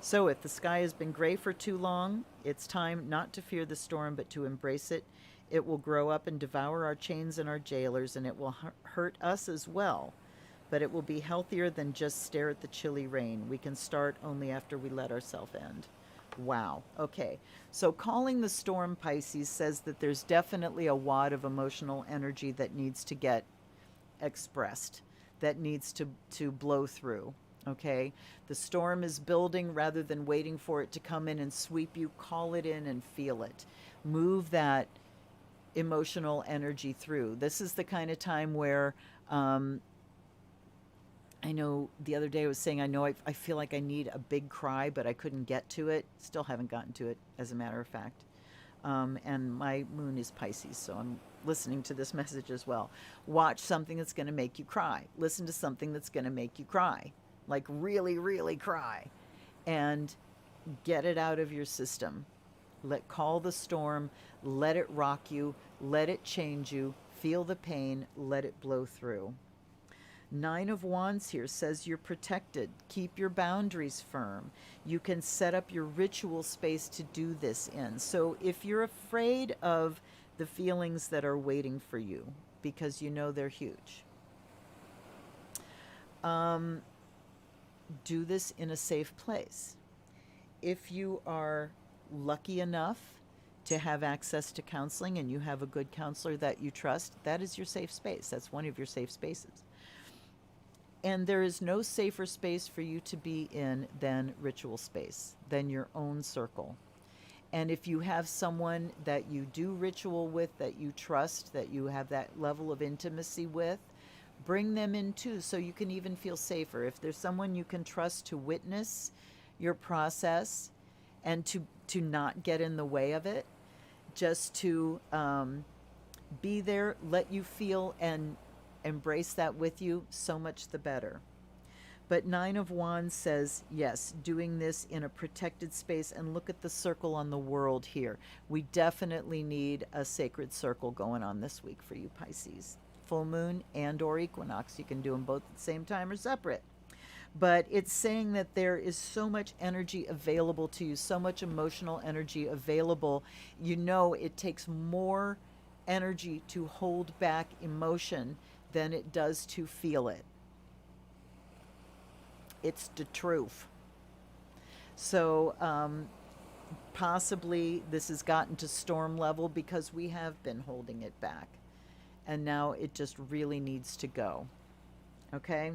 So if the sky has been gray for too long, it's time not to fear the storm, but to embrace it. It will grow up and devour our chains and our jailers, and it will hurt us as well. But it will be healthier than just stare at the chilly rain. We can start only after we let ourselves end. Wow. Okay. So calling the storm, Pisces, says that there's definitely a wad of emotional energy that needs to get expressed, that needs to blow through. Okay. The storm is building rather than waiting for it to come in and sweep you. Call it in and feel it. Move that emotional energy through. This is the kind of time where, I know the other day I was saying, I feel like I need a big cry, but I couldn't get to it. Still haven't gotten to it, as a matter of fact. And my moon is Pisces, so I'm listening to this message as well. Watch something that's going to make you cry. Listen to something that's going to make you cry. Like really, really cry. And get it out of your system. Call the storm. Let it rock you. Let it change you. Feel the pain. Let it blow through. 9 of Wands here says you're protected. Keep your boundaries firm. You can set up your ritual space to do this in. So if you're afraid of the feelings that are waiting for you, because you know they're huge, do this in a safe place. If you are lucky enough to have access to counseling and you have a good counselor that you trust, that is your safe space. That's one of your safe spaces. And there is no safer space for you to be in than ritual space, than your own circle. And if you have someone that you do ritual with, that you trust, that you have that level of intimacy with, bring them in too, so you can even feel safer. If there's someone you can trust to witness your process and to not get in the way of it, just to be there, let you feel and embrace that with you, so much the better. But 9 of Wands says, yes, doing this in a protected space. And look at the circle on the world here. We definitely need a sacred circle going on this week for you, Pisces. Full moon and or equinox. You can do them both at the same time or separate. But it's saying that there is so much energy available to you, so much emotional energy available. You know, it takes more energy to hold back emotion than it does to feel it. It's the truth. So possibly this has gotten to storm level because we have been holding it back. And now it just really needs to go. Okay?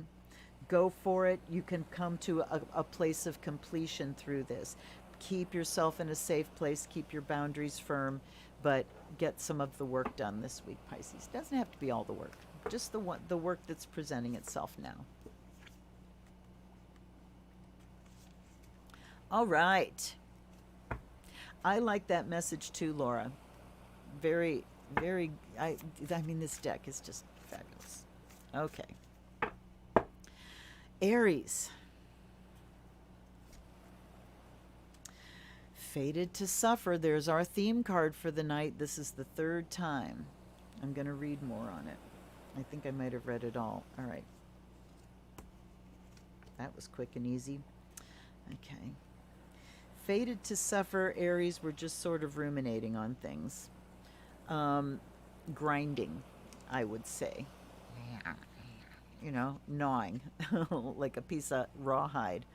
Go for it. You can come to a place of completion through this. Keep yourself in a safe place. Keep your boundaries firm. But get some of the work done this week, Pisces. Doesn't have to be all the work. Just the work that's presenting itself now. All right. I like that message too, Laura. Very, very, I mean, this deck is just fabulous. Okay. Aries. Fated to suffer. There's our theme card for the night. This is the 3rd time. I'm going to read more on it. I think I might have read it all. All right. That was quick and easy. Okay. Fated to suffer, Aries, we're just sort of ruminating on things. Grinding, I would say. You know, gnawing like a piece of rawhide.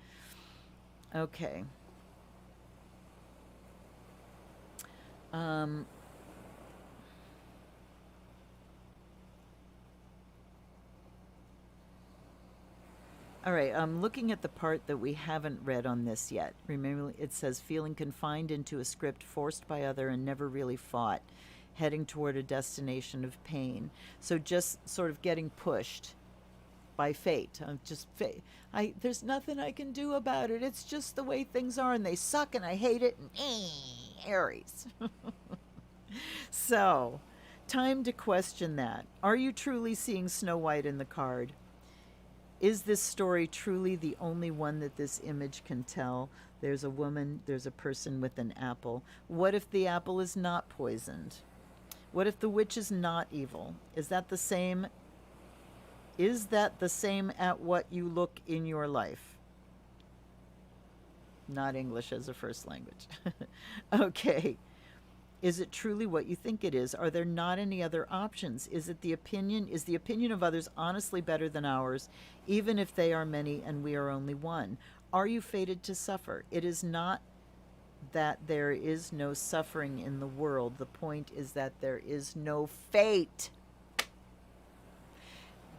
Okay. All right, I'm looking at the part that we haven't read on this yet. Remember, it says feeling confined into a script forced by other and never really fought, heading toward a destination of pain. So just sort of getting pushed by fate. I'm just fate. There's nothing I can do about it. It's just the way things are, and they suck, and I hate it. And Aries. So, time to question that. Are you truly seeing Snow White in the card? Is this story truly the only one that this image can tell? There's a woman, there's a person with an apple. What if the apple is not poisoned? What if the witch is not evil? Is that the same? Is that the same at what you look in your life? Not English as a first language. Okay. Is it truly what you think it is? Are there not any other options? Is the opinion of others honestly better than ours, even if they are many and we are only one? Are you fated to suffer? It is not that there is no suffering in the world. The point is that there is no fate.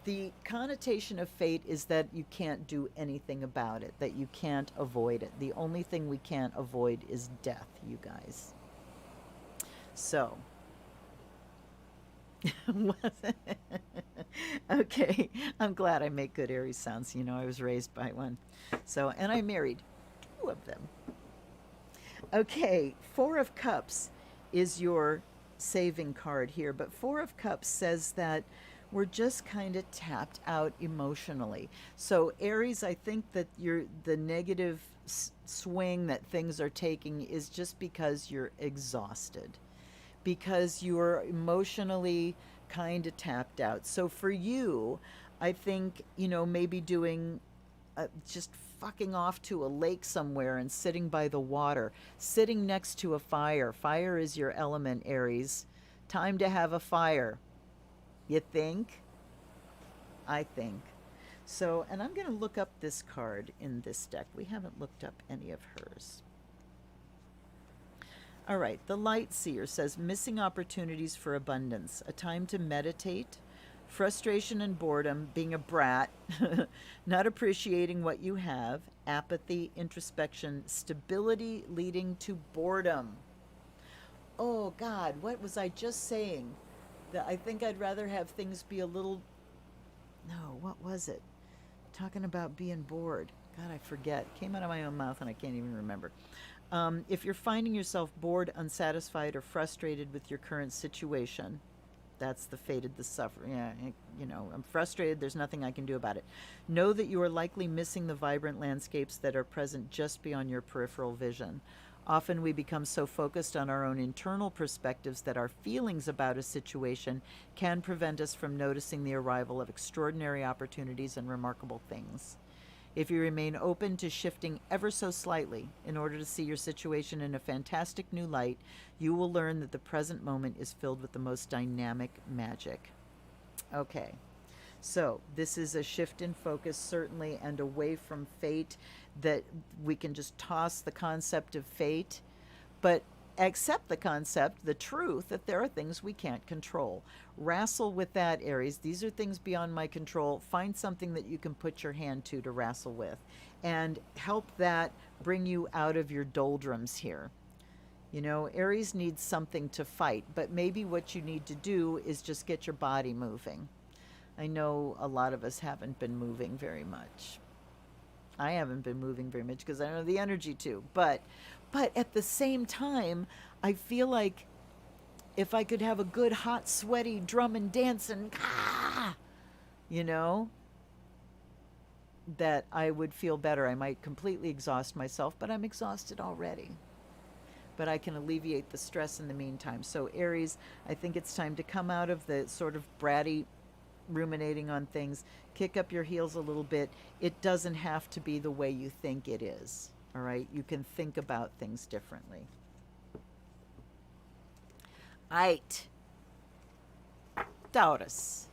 The connotation of fate is that you can't do anything about it, that you can't avoid it. The only thing we can't avoid is death, you guys. So, okay, I'm glad I make good Aries sounds. You know, I was raised by one. So, and I married 2 of them. Okay, 4 of Cups is your saving card here, but 4 of Cups says that we're just kind of tapped out emotionally. So Aries, I think that the negative swing that things are taking is just because you're exhausted, because you're emotionally kind of tapped out. So for you, I think, you know, maybe doing just fucking off to a lake somewhere and sitting by the water, sitting next to a fire. Fire is your element, Aries. Time to have a fire. You think? I think. So, and I'm going to look up this card in this deck. We haven't looked up any of hers. All right, the Light Seer says missing opportunities for abundance, a time to meditate, frustration and boredom, being a brat, not appreciating what you have, apathy, introspection, stability leading to boredom. Oh God, what was I just saying? That I think I'd rather have things be a little, no, what was it? Talking about being bored. God, I forget. It came out of my own mouth and I can't even remember. If you're finding yourself bored, unsatisfied, or frustrated with your current situation, that's the fated, the suffering. Yeah, you know, I'm frustrated. There's nothing I can do about it. Know that you are likely missing the vibrant landscapes that are present just beyond your peripheral vision. Often we become so focused on our own internal perspectives that our feelings about a situation can prevent us from noticing the arrival of extraordinary opportunities and remarkable things. If you remain open to shifting ever so slightly in order to see your situation in a fantastic new light, you will learn that the present moment is filled with the most dynamic magic. Okay, so this is a shift in focus, certainly, and away from fate, that we can just toss the concept of fate, but accept the concept, the truth, that there are things we can't control. Wrestle with that, Aries. These are things beyond my control. Find something that you can put your hand to wrestle with, and help that bring you out of your doldrums here. You know, Aries needs something to fight, but maybe what you need to do is just get your body moving. I know a lot of us haven't been moving very much. I haven't been moving very much because I don't have the energy to. But at the same time, I feel like if I could have a good, hot, sweaty drum and dancing, you know, that I would feel better. I might completely exhaust myself, but I'm exhausted already. But I can alleviate the stress in the meantime. So Aries, I think it's time to come out of the sort of bratty ruminating on things, kick up your heels a little bit. It doesn't have to be the way you think it is. All right? You can think about things differently. Aight. Taurus.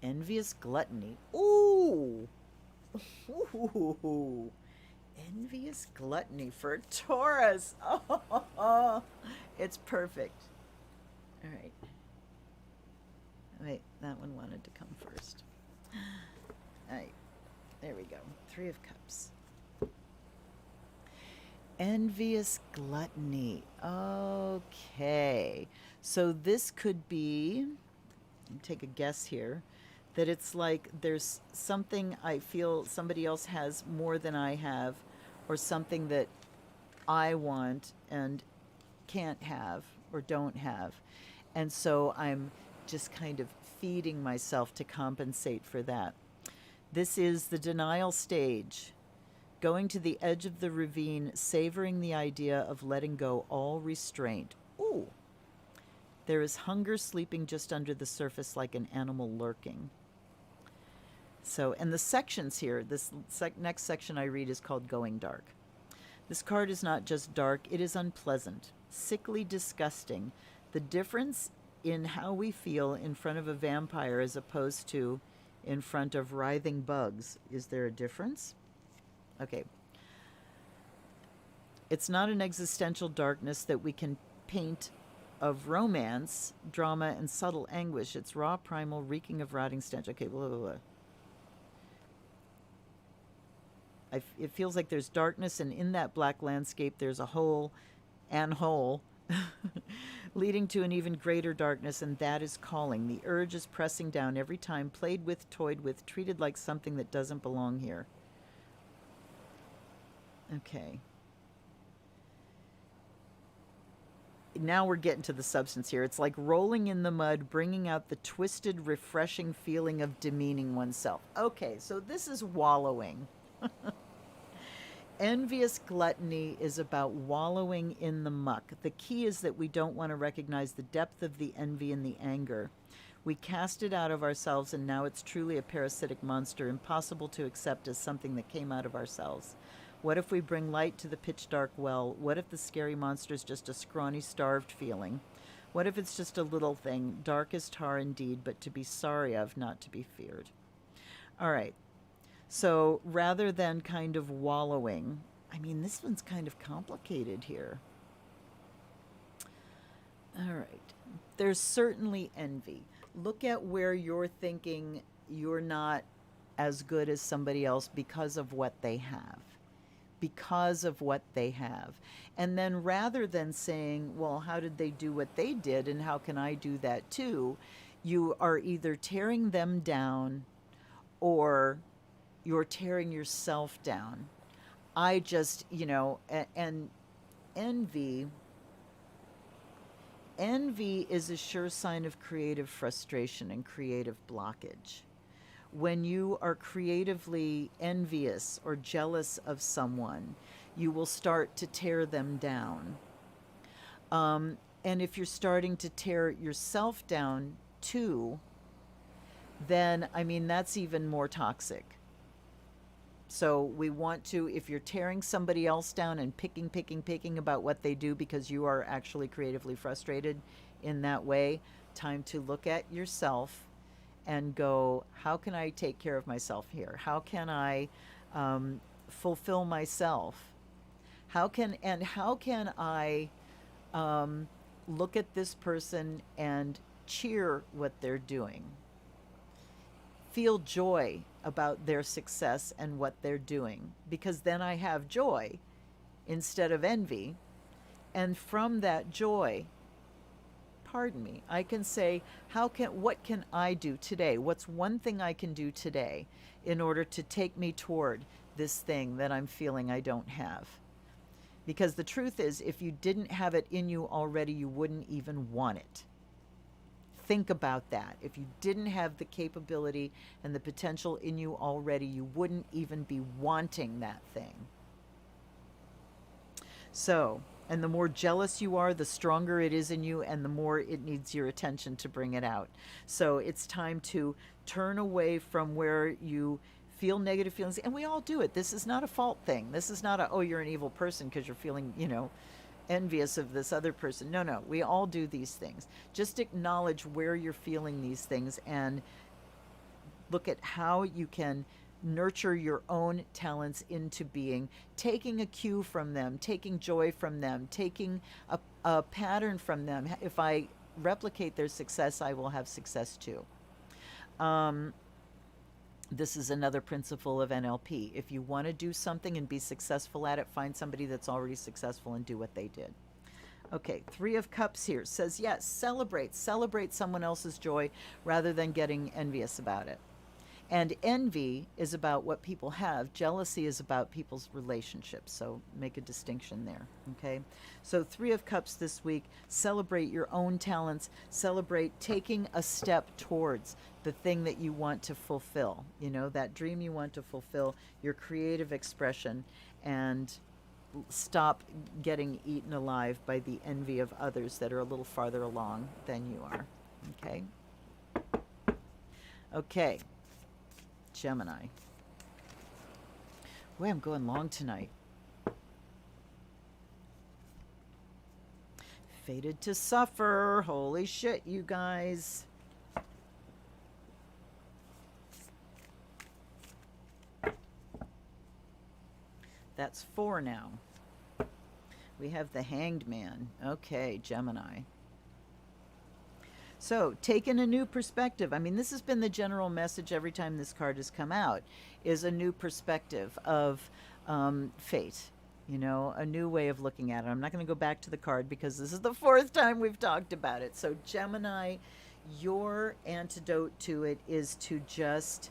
Envious gluttony. Ooh. Ooh. Envious gluttony for Taurus. Oh, it's perfect. All right. Wait, that one wanted to come first. All right. There we go. Three of Cups. Envious gluttony. Okay. So this could be, take a guess here, that it's like there's something I feel somebody else has more than I have, or something that I want and can't have or don't have. And so I'm just kind of feeding myself to compensate for that. This is the denial stage. Going to the edge of the ravine, savoring the idea of letting go all restraint. Ooh. There is hunger sleeping just under the surface like an animal lurking. So, and the sections here, this next section I read is called Going Dark. This card is not just dark, it is unpleasant, sickly disgusting. The difference in how we feel in front of a vampire as opposed to in front of writhing bugs. Is there a difference? Okay. It's not an existential darkness that we can paint of romance, drama, and subtle anguish. It's raw, primal, reeking of rotting stench. Okay, blah, blah, blah. It feels like there's darkness, and in that black landscape there's a hole and hole leading to an even greater darkness, and that is calling. The urge is pressing down every time, played with, toyed with, treated like something that doesn't belong here. Okay. Now we're getting to the substance here. It's like rolling in the mud, bringing out the twisted, refreshing feeling of demeaning oneself. Okay, so this is wallowing. Envious gluttony is about wallowing in the muck. The key is that we don't want to recognize the depth of the envy and the anger. We cast it out of ourselves, and now it's truly a parasitic monster, impossible to accept as something that came out of ourselves. What if we bring light to the pitch dark well? What if the scary monster is just a scrawny, starved feeling? What if it's just a little thing, dark as tar indeed, but to be sorry of, not to be feared? All right. So rather than kind of wallowing, I mean, this one's kind of complicated here. All right. There's certainly envy. Look at where you're thinking you're not as good as somebody else because of what they have. Because of what they have. And then rather than saying, well, how did they do what they did and how can I do that too? You are either tearing them down or you're tearing yourself down. I just, and envy is a sure sign of creative frustration and creative blockage. When you are creatively envious or jealous of someone, you will start to tear them down. And if you're starting to tear yourself down too, then, I mean, that's even more toxic. So we want to, if you're tearing somebody else down and picking about what they do because you are actually creatively frustrated in that way, time to look at yourself and go, how can I take care of myself here? How can I fulfill myself? How can I look at this person and cheer what they're doing? Feel joy about their success and what they're doing, because then I have joy instead of envy. And from that joy, I can say, what can I do today? What's one thing I can do today in order to take me toward this thing that I'm feeling I don't have? Because the truth is, if you didn't have it in you already, you wouldn't even want it. Think about that. If you didn't have the capability and the potential in you already, you wouldn't even be wanting that thing. So, and the more jealous you are, the stronger it is in you, and the more it needs your attention to bring it out. So it's time to turn away from where you feel negative feelings. And we all do it. This is not a fault thing. This is not oh, you're an evil person because you're feeling, envious of this other person. No, we all do these things. Just acknowledge where you're feeling these things and look at how you can nurture your own talents into being, taking a cue from them, taking joy from them, taking a pattern from them. If I replicate their success, I will have success too. This is another principle of NLP. If you want to do something and be successful at it, find somebody that's already successful and do what they did. Okay, Three of Cups here says, yes, celebrate someone else's joy rather than getting envious about it. And envy is about what people have. Jealousy is about people's relationships. So make a distinction there, okay? So Three of Cups this week, celebrate your own talents. Celebrate taking a step towards the thing that you want to fulfill. You know, that dream you want to fulfill, your creative expression, and stop getting eaten alive by the envy of others that are a little farther along than you are, okay? Okay. Gemini. Boy, I'm going long tonight. Fated to suffer. Holy shit, you guys. That's 4 now. We have the Hanged Man. Okay, Gemini. So, taking a new perspective. I mean, this has been the general message every time this card has come out, is a new perspective of fate. You know, a new way of looking at it. I'm not going to go back to the card because this is the 4th time we've talked about it. So, Gemini, your antidote to it is to just,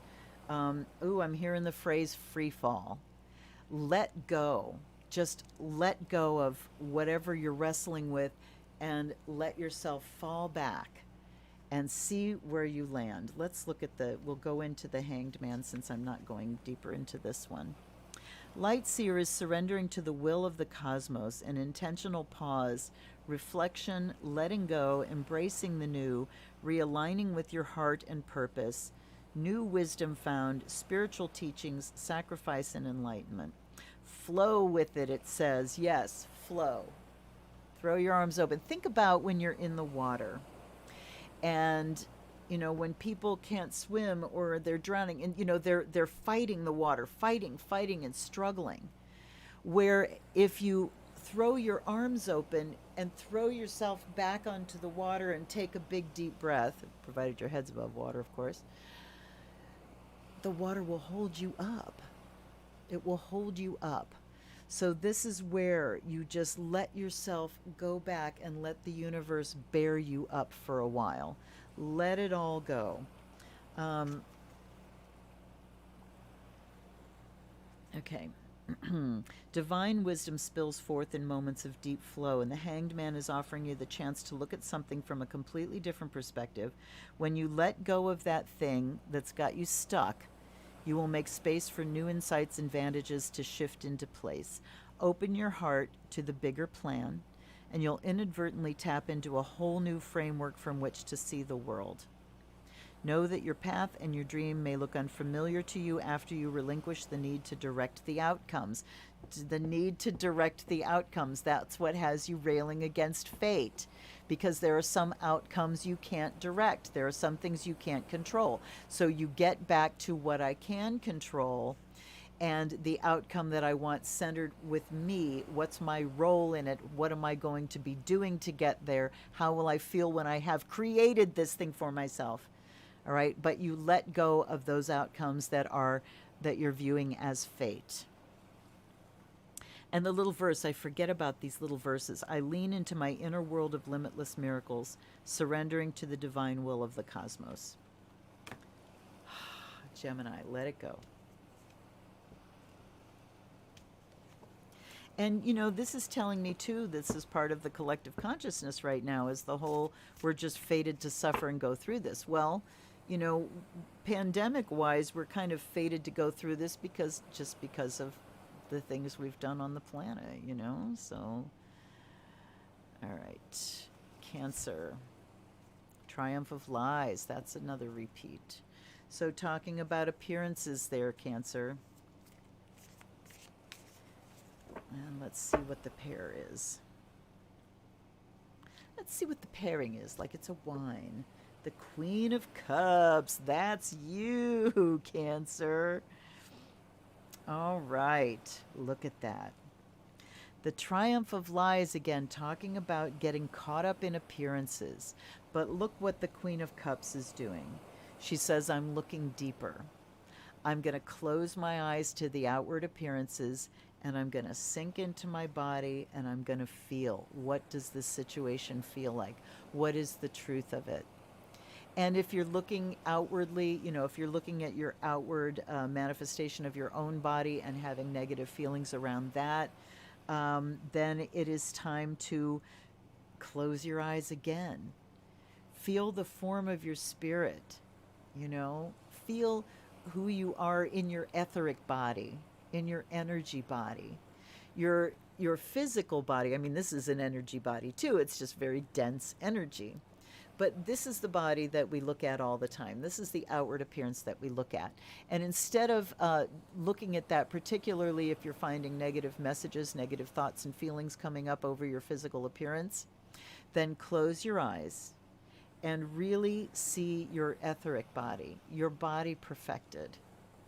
I'm hearing the phrase free fall. Let go. Just let go of whatever you're wrestling with and let yourself fall back and see where you land. Let's look at we'll go into the Hanged Man since I'm not going deeper into this one. Light Seer is surrendering to the will of the cosmos, an intentional pause, reflection, letting go, embracing the new, realigning with your heart and purpose, new wisdom found, spiritual teachings, sacrifice, and enlightenment. Flow with it, it says. Yes, flow. Throw your arms open. Think about when you're in the water. And, you know, when people can't swim or they're drowning and, you know, they're fighting the water, fighting and struggling. Where if you throw your arms open and throw yourself back onto the water and take a big deep breath, provided your head's above water, of course, the water will hold you up. It will hold you up. So this is where you just let yourself go back and let the universe bear you up for a while. Let it all go. Okay. Divine wisdom spills forth in moments of deep flow, and the Hanged Man is offering you the chance to look at something from a completely different perspective. When you let go of that thing that's got you stuck, you will make space for new insights and vantages to shift into place. Open your heart to the bigger plan, and you'll inadvertently tap into a whole new framework from which to see the world. Know that your path and your dream may look unfamiliar to you after you relinquish the need to direct the outcomes. The need to direct the outcomes, that's what has you railing against fate. Because there are some outcomes you can't direct. There are some things you can't control. So you get back to what I can control and the outcome that I want centered with me. What's my role in it? What am I going to be doing to get there? How will I feel when I have created this thing for myself? All right, but you let go of those outcomes that you're viewing as fate. And the little verse, I forget about these little verses. I lean into my inner world of limitless miracles, surrendering to the divine will of the cosmos. Gemini, let it go. And, you know, this is telling me, too, this is part of the collective consciousness right now, is the whole, we're just fated to suffer and go through this. Well, you know, pandemic-wise, we're kind of fated to go through this because of the things we've done on the planet, you know? So, all right. Cancer. Triumph of lies. That's another repeat. So talking about appearances there, Cancer. And let's see what the pair is. Let's see what the pairing is, like it's a wine. The Queen of Cups. That's you, Cancer. All right. Look at that. The triumph of lies again, talking about getting caught up in appearances. But look what the Queen of Cups is doing. She says, I'm looking deeper. I'm going to close my eyes to the outward appearances and I'm going to sink into my body and I'm going to feel, what does this situation feel like? What is the truth of it? And if you're looking outwardly, you know, if you're looking at your outward manifestation of your own body and having negative feelings around that, then it is time to close your eyes again. Feel the form of your spirit, you know, feel who you are in your etheric body, in your energy body, your physical body. I mean, this is an energy body too. It's just very dense energy. But this is the body that we look at all the time. This is the outward appearance that we look at. And instead of looking at that, particularly if you're finding negative messages, negative thoughts and feelings coming up over your physical appearance, then close your eyes and really see your etheric body, your body perfected,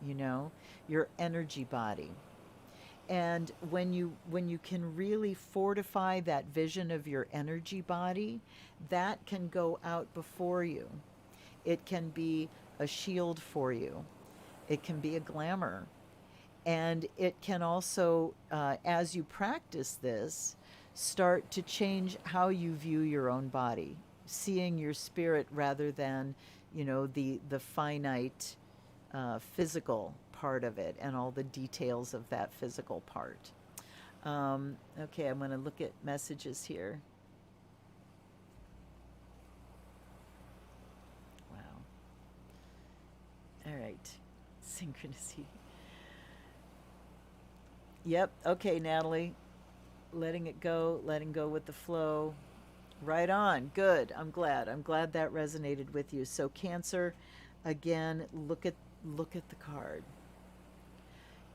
you know, your energy body. And when you can really fortify that vision of your energy body, that can go out before you. It can be a shield for you. It can be a glamour. And it can also, as you practice this, start to change how you view your own body, seeing your spirit rather than, you know, the finite physical part of it and all the details of that physical part. Okay, I'm going to look at messages here. Wow. All right. Synchronicity. Yep. Okay, Natalie. Letting it go, letting go with the flow. Right on. Good. I'm glad. I'm glad that resonated with you. So Cancer, again, look at the card.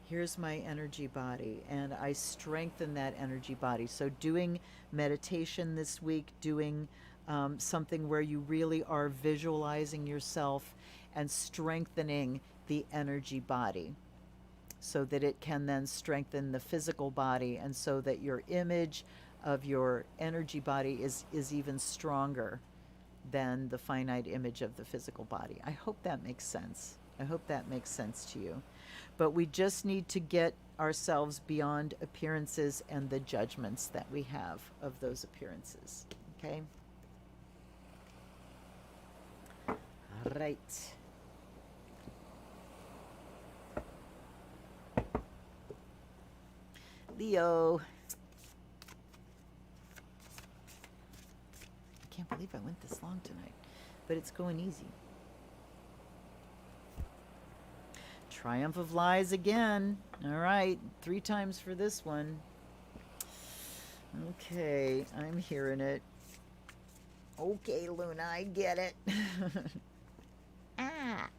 Here's my energy body, and I strengthen that energy body. So doing meditation this week, doing something where you really are visualizing yourself and strengthening the energy body so that it can then strengthen the physical body, and so that your image of your energy body is even stronger than the finite image of the physical body. I hope that makes sense. I hope that makes sense to you. But we just need to get ourselves beyond appearances and the judgments that we have of those appearances. Okay? All right. Leo. I can't believe I went this long tonight, but it's going easy. Triumph of lies again. All right, 3 times for this one. Okay, I'm hearing it. Okay, Luna, I get it. Ah.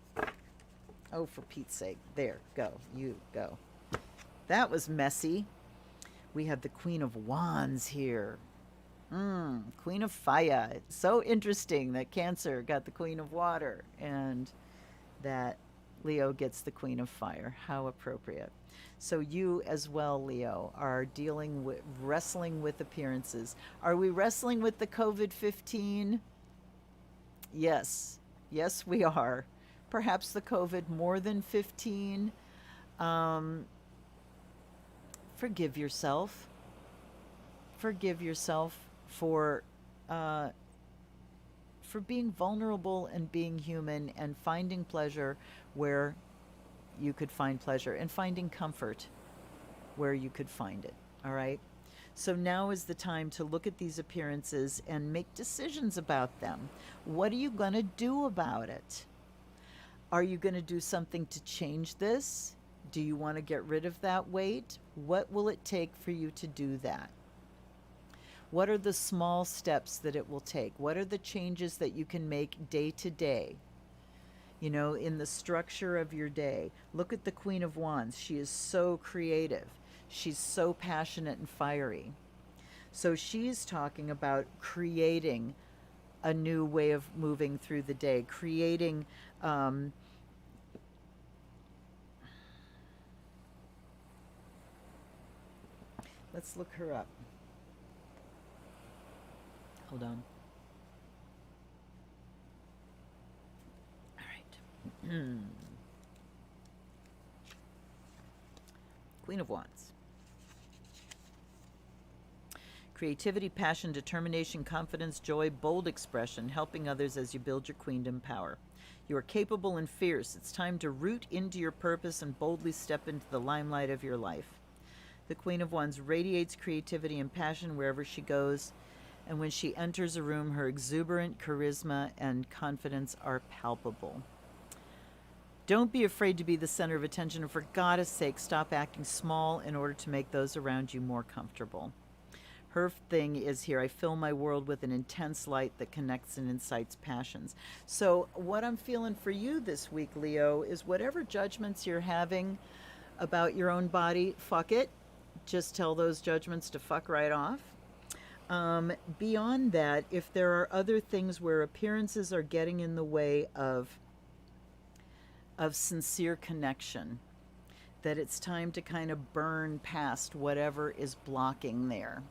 Oh, for Pete's sake. There, go. You go. That was messy. We have the Queen of Wands here. Queen of Fire. It's so interesting that Cancer got the Queen of Water and that Leo gets the Queen of Fire. How appropriate. So you as well, Leo, are wrestling with appearances. Are we wrestling with the COVID-15? Yes. Yes, we are. Perhaps the COVID more than 15. Forgive yourself. Forgive yourself for being vulnerable and being human and finding pleasure where you could find pleasure and finding comfort where you could find it. All right? So now is the time to look at these appearances and make decisions about them. What are you going to do about it? Are you going to do something to change this? Do you want to get rid of that weight? What will it take for you to do that? What are the small steps that it will take? What are the changes that you can make day to day? You know, in the structure of your day. Look at the Queen of Wands. She is so creative. She's so passionate and fiery. So she's talking about creating a new way of moving through the day, creating Let's look her up. Hold on. All right. Queen of Wands. Creativity, passion, determination, confidence, joy, bold expression, helping others as you build your queendom power. You are capable and fierce. It's time to root into your purpose and boldly step into the limelight of your life. The Queen of Wands radiates creativity and passion wherever she goes, and when she enters a room, her exuberant charisma and confidence are palpable. Don't be afraid to be the center of attention, and for God's sake, stop acting small in order to make those around you more comfortable. Her thing is here, I fill my world with an intense light that connects and incites passions. So what I'm feeling for you this week, Leo, is whatever judgments you're having about your own body, fuck it. Just tell those judgments to fuck right off. Beyond that, if there are other things where appearances are getting in the way of sincere connection, that it's time to kind of burn past whatever is blocking there.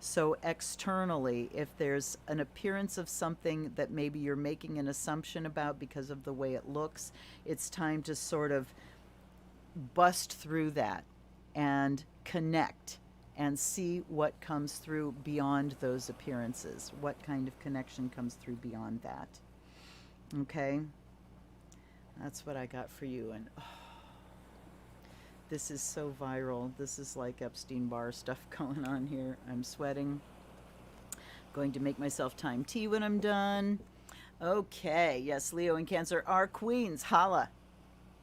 So externally, if there's an appearance of something that maybe you're making an assumption about because of the way it looks, it's time to sort of bust through that and connect and see what comes through beyond those appearances. What kind of connection comes through beyond that. Okay? That's what I got for you. And this is so viral. This is like Epstein-Barr stuff going on here. I'm sweating. Going to make myself time tea when I'm done. Okay. Yes, Leo and Cancer are queens. Holla.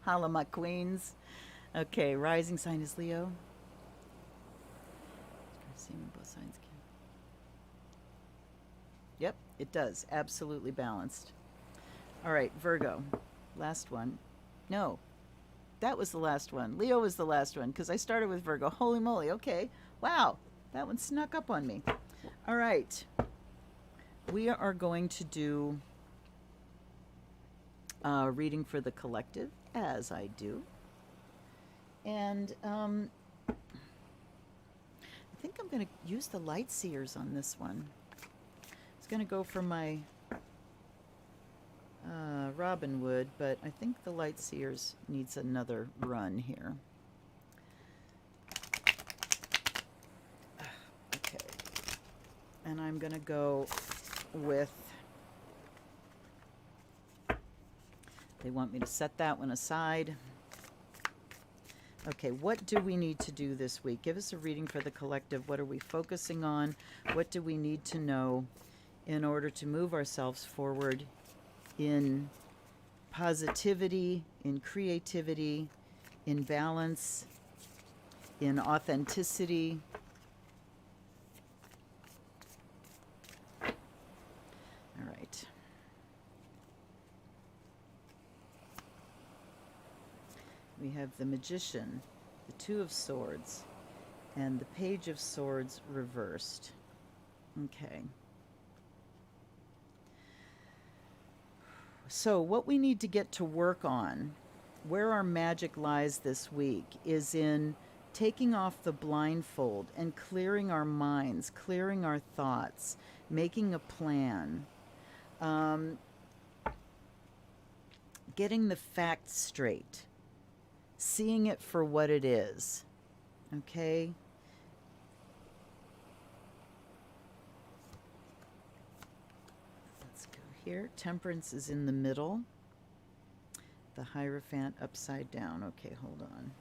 Holla, my queens. Okay. Rising sign is Leo. Both signs can. Yep, it does. Absolutely balanced. All right, Virgo. Last one. No. That was the last one. Leo was the last one because I started with Virgo. Holy moly. Okay. Wow. That one snuck up on me. All right. We are going to do a reading for the collective, as I do. And I think I'm going to use the light seers on this one. It's going to go for my Robin Wood, but I think the light seers needs another run here. Okay. And I'm going to go with, they want me to set that one aside. Okay, what do we need to do this week? Give us a reading for the collective. What are we focusing on? What do we need to know in order to move ourselves forward in positivity, in creativity, in balance, in authenticity? All right. We have the Magician, the Two of Swords, and the Page of Swords reversed. Okay. So what we need to get to work on, where our magic lies this week, is in taking off the blindfold and clearing our minds, clearing our thoughts, making a plan, getting the facts straight, seeing it for what it is. Okay? Let's go here. Temperance is in the middle. The Hierophant upside down. Okay, hold on.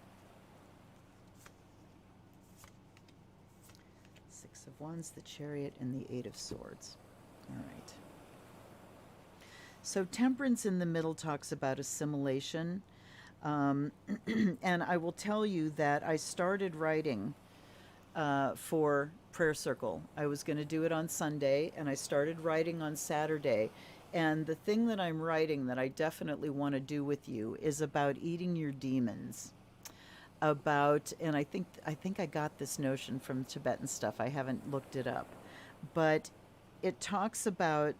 Six of Wands, the Chariot, and the Eight of Swords. All right. So Temperance in the middle talks about assimilation. And I will tell you that I started writing for Prayer Circle. I was going to do it on Sunday, and I started writing on Saturday. And the thing that I'm writing that I definitely want to do with you is about eating your demons. About, and I think I got this notion from Tibetan stuff. I haven't looked it up. But it talks about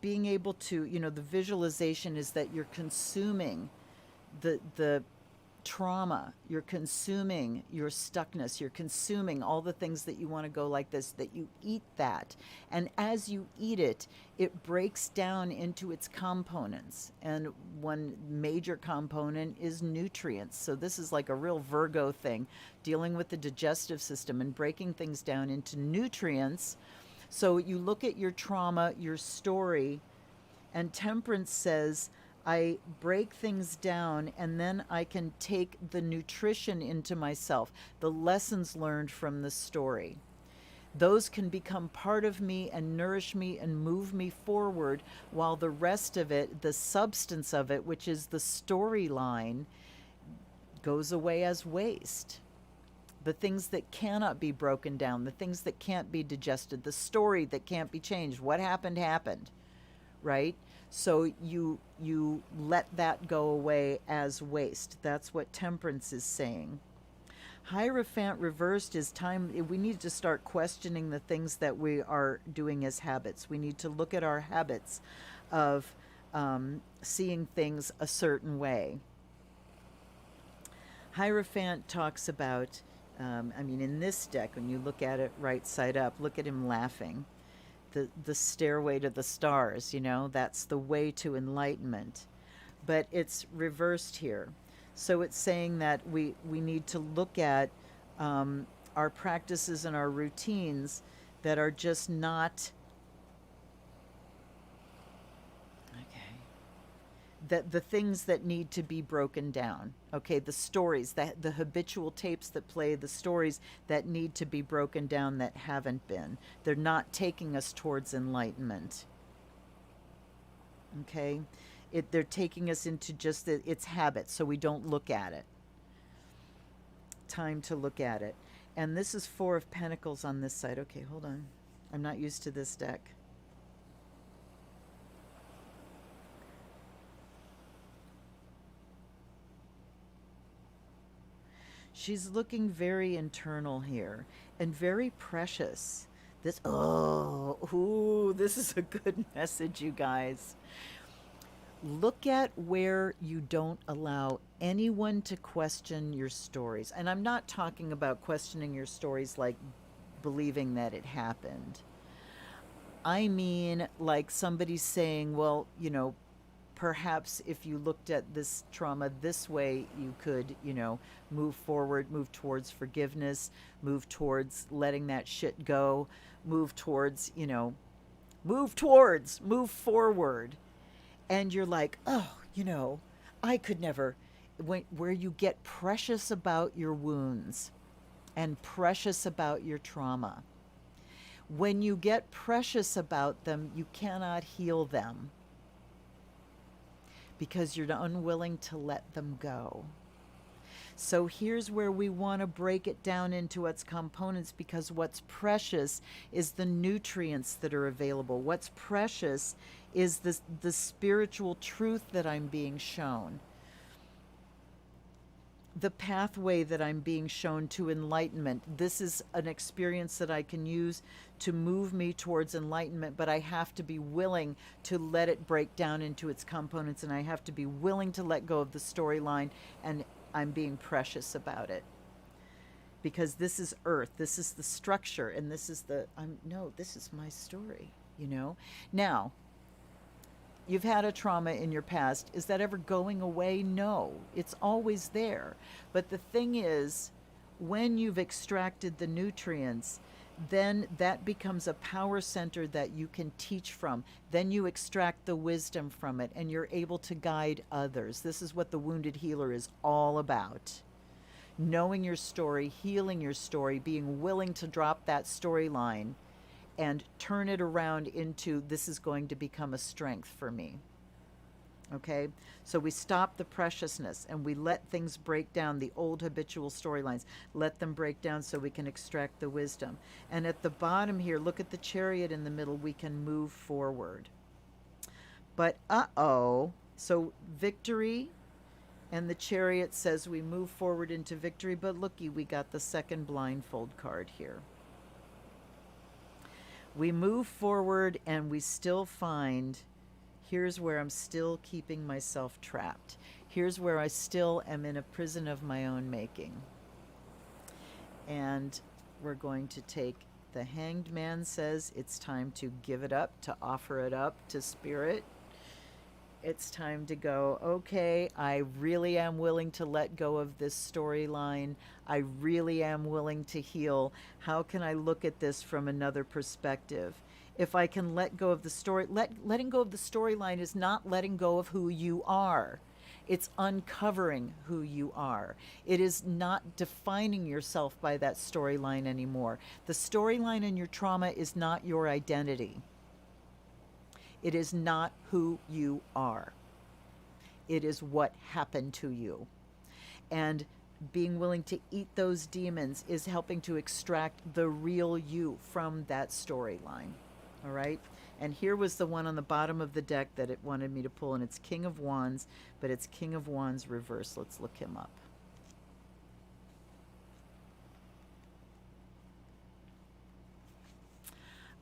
being able to, the visualization is that you're consuming the trauma, you're consuming your stuckness, you're consuming all the things that you want to go like this, that you eat that. And as you eat it, it breaks down into its components. And one major component is nutrients. So this is like a real Virgo thing, dealing with the digestive system and breaking things down into nutrients. So you look at your trauma, your story, and Temperance says, I break things down and then I can take the nutrition into myself, the lessons learned from the story. Those can become part of me and nourish me and move me forward, while the rest of it, the substance of it, which is the storyline, goes away as waste. The things that cannot be broken down, the things that can't be digested, the story that can't be changed. What happened, happened, right? So you let that go away as waste. That's what Temperance is saying. Hierophant reversed is time. We need to start questioning the things that we are doing as habits. We need to look at our habits of seeing things a certain way. Hierophant talks about, in this deck, when you look at it right side up, look at him laughing. The stairway to the stars, that's the way to enlightenment. But it's reversed here. So it's saying that we need to look at our practices and our routines that are just not, that the things that need to be broken down. Okay, the stories, the habitual tapes that play, the stories that need to be broken down that haven't been. They're not taking us towards enlightenment. Okay, they're taking us into just its habits, so we don't look at it. Time to look at it. And this is Four of Pentacles on this side. Okay, hold on. I'm not used to this deck. She's looking very internal here and very precious. This is a good message, you guys. Look at where you don't allow anyone to question your stories. And I'm not talking about questioning your stories like believing that it happened. I mean, like somebody saying, well, perhaps if you looked at this trauma this way, you could, move forward, move towards forgiveness, move towards letting that shit go, move forward. And you're like, I could never, where you get precious about your wounds and precious about your trauma. When you get precious about them, you cannot heal them, because you're unwilling to let them go. So here's where we want to break it down into its components, because what's precious is the nutrients that are available. What's precious is the spiritual truth that I'm being shown. The pathway that I'm being shown to enlightenment. This is an experience that I can use to move me towards enlightenment, but I have to be willing to let it break down into its components, and I have to be willing to let go of the storyline, and I'm being precious about it. Because this is earth, this is the structure, and this is this is my story, Now, you've had a trauma in your past. Is that ever going away? No, it's always there. But the thing is, when you've extracted the nutrients, then that becomes a power center that you can teach from. Then you extract the wisdom from it, and you're able to guide others. This is what the Wounded Healer is all about. Knowing your story, healing your story, being willing to drop that storyline and turn it around into, this is going to become a strength for me. Okay? So we stop the preciousness and we let things break down, the old habitual storylines. Let them break down so we can extract the wisdom. And at the bottom here, look at the Chariot in the middle. We can move forward. But so victory, and the Chariot says we move forward into victory. But looky, we got the second blindfold card here. We move forward and we still find Here's where I'm still keeping myself trapped. Here's where I still am in a prison of my own making. And we're going to take the Hanged Man says it's time to give it up, to offer it up to Spirit. It's time to go, okay, I really am willing to let go of this storyline. I really am willing to heal. How can I look at this from another perspective? If I can let go of the story, letting go of the storyline is not letting go of who you are. It's uncovering who you are. It is not defining yourself by that storyline anymore. The storyline in your trauma is not your identity. It is not who you are. It is what happened to you. And being willing to eat those demons is helping to extract the real you from that storyline. All right? And here was the one on the bottom of the deck that it wanted me to pull, and it's King of Wands, but it's King of Wands reverse. Let's look him up.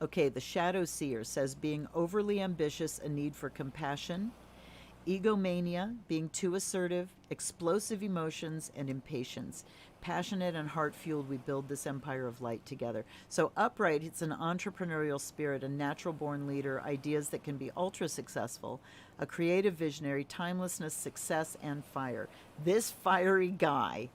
Okay, the Shadow Seer says being overly ambitious, a need for compassion, egomania, being too assertive, explosive emotions, and impatience. Passionate and heart-fueled, we build this empire of light together. So upright, it's an entrepreneurial spirit, a natural-born leader, ideas that can be ultra-successful, a creative visionary, timelessness, success, and fire. This fiery guy,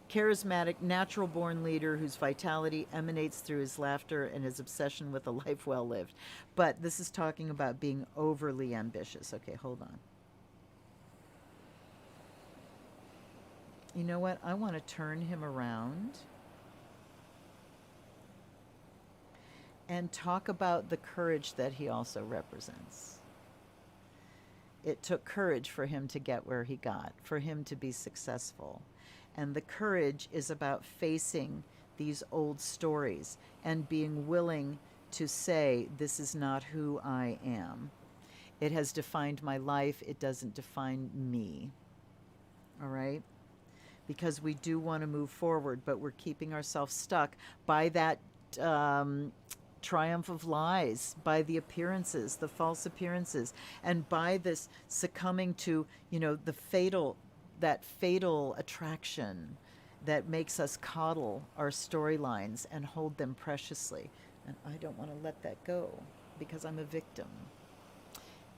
charismatic, natural-born leader whose vitality emanates through his laughter and his obsession with a life well lived. But this is talking about being overly ambitious. Okay, hold on. You know what? I want to turn him around and talk about the courage that he also represents. It took courage for him to get where he got, for him to be successful. And the courage is about facing these old stories and being willing to say, this is not who I am. It has defined my life. It doesn't define me. All right? Because we do want to move forward, but we're keeping ourselves stuck by that triumph of lies, by the appearances, the false appearances, and by this succumbing to, you know, that fatal attraction that makes us coddle our storylines and hold them preciously. And I don't want to let that go because I'm a victim.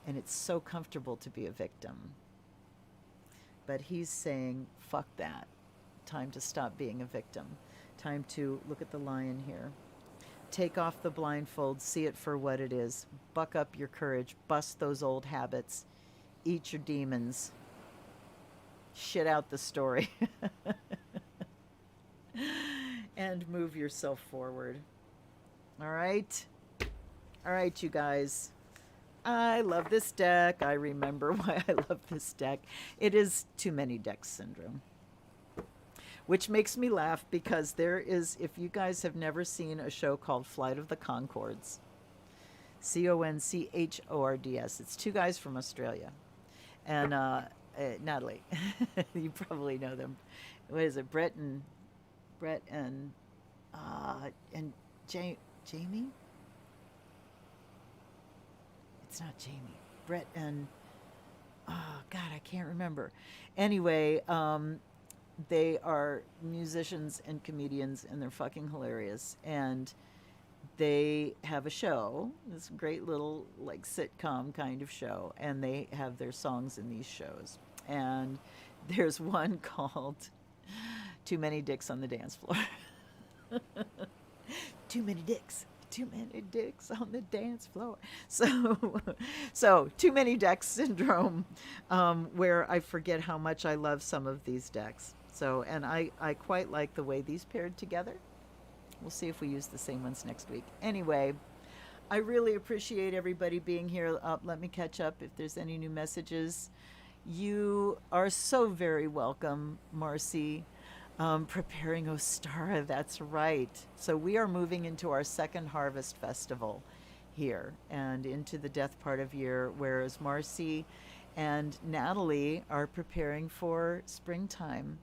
And it's so comfortable to be a victim. But he's saying, fuck that. Time to stop being a victim. Time to look at the lion here. Take off the blindfold, see it for what it is. Buck up your courage, bust those old habits, eat your demons, shit out the story, and move yourself forward. All right? All right, you guys. I love this deck. I remember why I love this deck. It is too many decks syndrome. Which makes me laugh because there is, if you guys have never seen a show called Flight of the Conchords, Conchords, it's two guys from Australia. And Natalie, you probably know them. What is it? Brett and Jamie? It's not Jamie. Brett and, oh, God, I can't remember. Anyway, they are musicians and comedians, and they're fucking hilarious. And they have a show, this great little, like, sitcom kind of show, and they have their songs in these shows. And there's one called Too Many Dicks on the Dance Floor. Too many dicks. Too many dicks on the dance floor. So too many decks syndrome, where I forget how much I love some of these decks. So, and I quite like the way these paired together. We'll see if we use the same ones next week. Anyway, I really appreciate everybody being here. Let me catch up if there's any new messages. You are so very welcome, Marcy. Preparing Ostara, that's right. So we are moving into our second harvest festival here and into the death part of year, whereas Marcy and Natalie are preparing for springtime.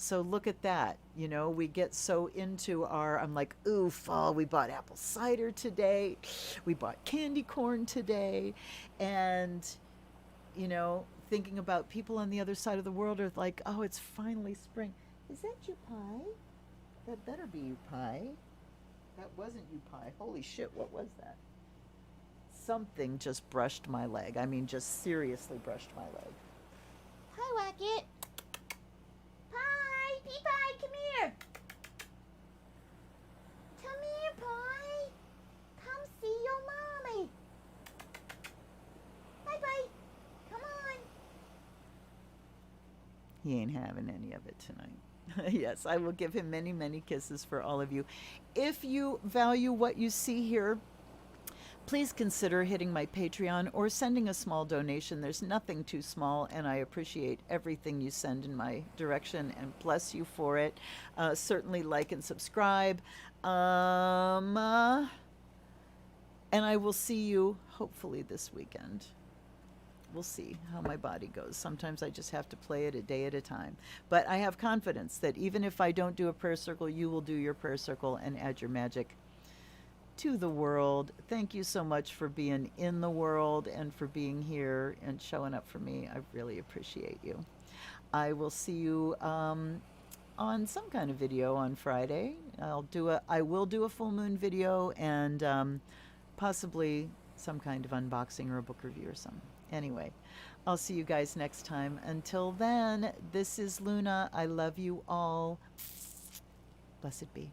So look at that. You know, we get so into our, I'm like, ooh, fall. We bought apple cider today. We bought candy corn today. And, you know, thinking about people on the other side of the world are like, oh, it's finally spring. Is that you pie? That better be you pie. That wasn't you pie. Holy shit, what was that? Something just brushed my leg. I mean, just seriously brushed my leg. Hi, Wacket. Pie, Pea Pie, come here. Come here, Pie. Come see your mommy. Bye, bye. Come on. He ain't having any of it tonight. Yes, I will give him many, many kisses for all of you. If you value what you see here, please consider hitting my Patreon or sending a small donation. There's nothing too small, and I appreciate everything you send in my direction and bless you for it. Certainly like and subscribe. And I will see you hopefully this weekend. We'll see how my body goes. Sometimes I just have to play it a day at a time. But I have confidence that even if I don't do a prayer circle, you will do your prayer circle and add your magic to the world. Thank you so much for being in the world and for being here and showing up for me. I really appreciate you. I will see you on some kind of video on Friday. I will do a full moon video and possibly some kind of unboxing or a book review or something. Anyway, I'll see you guys next time. Until then, this is Luna. I love you all. Blessed be.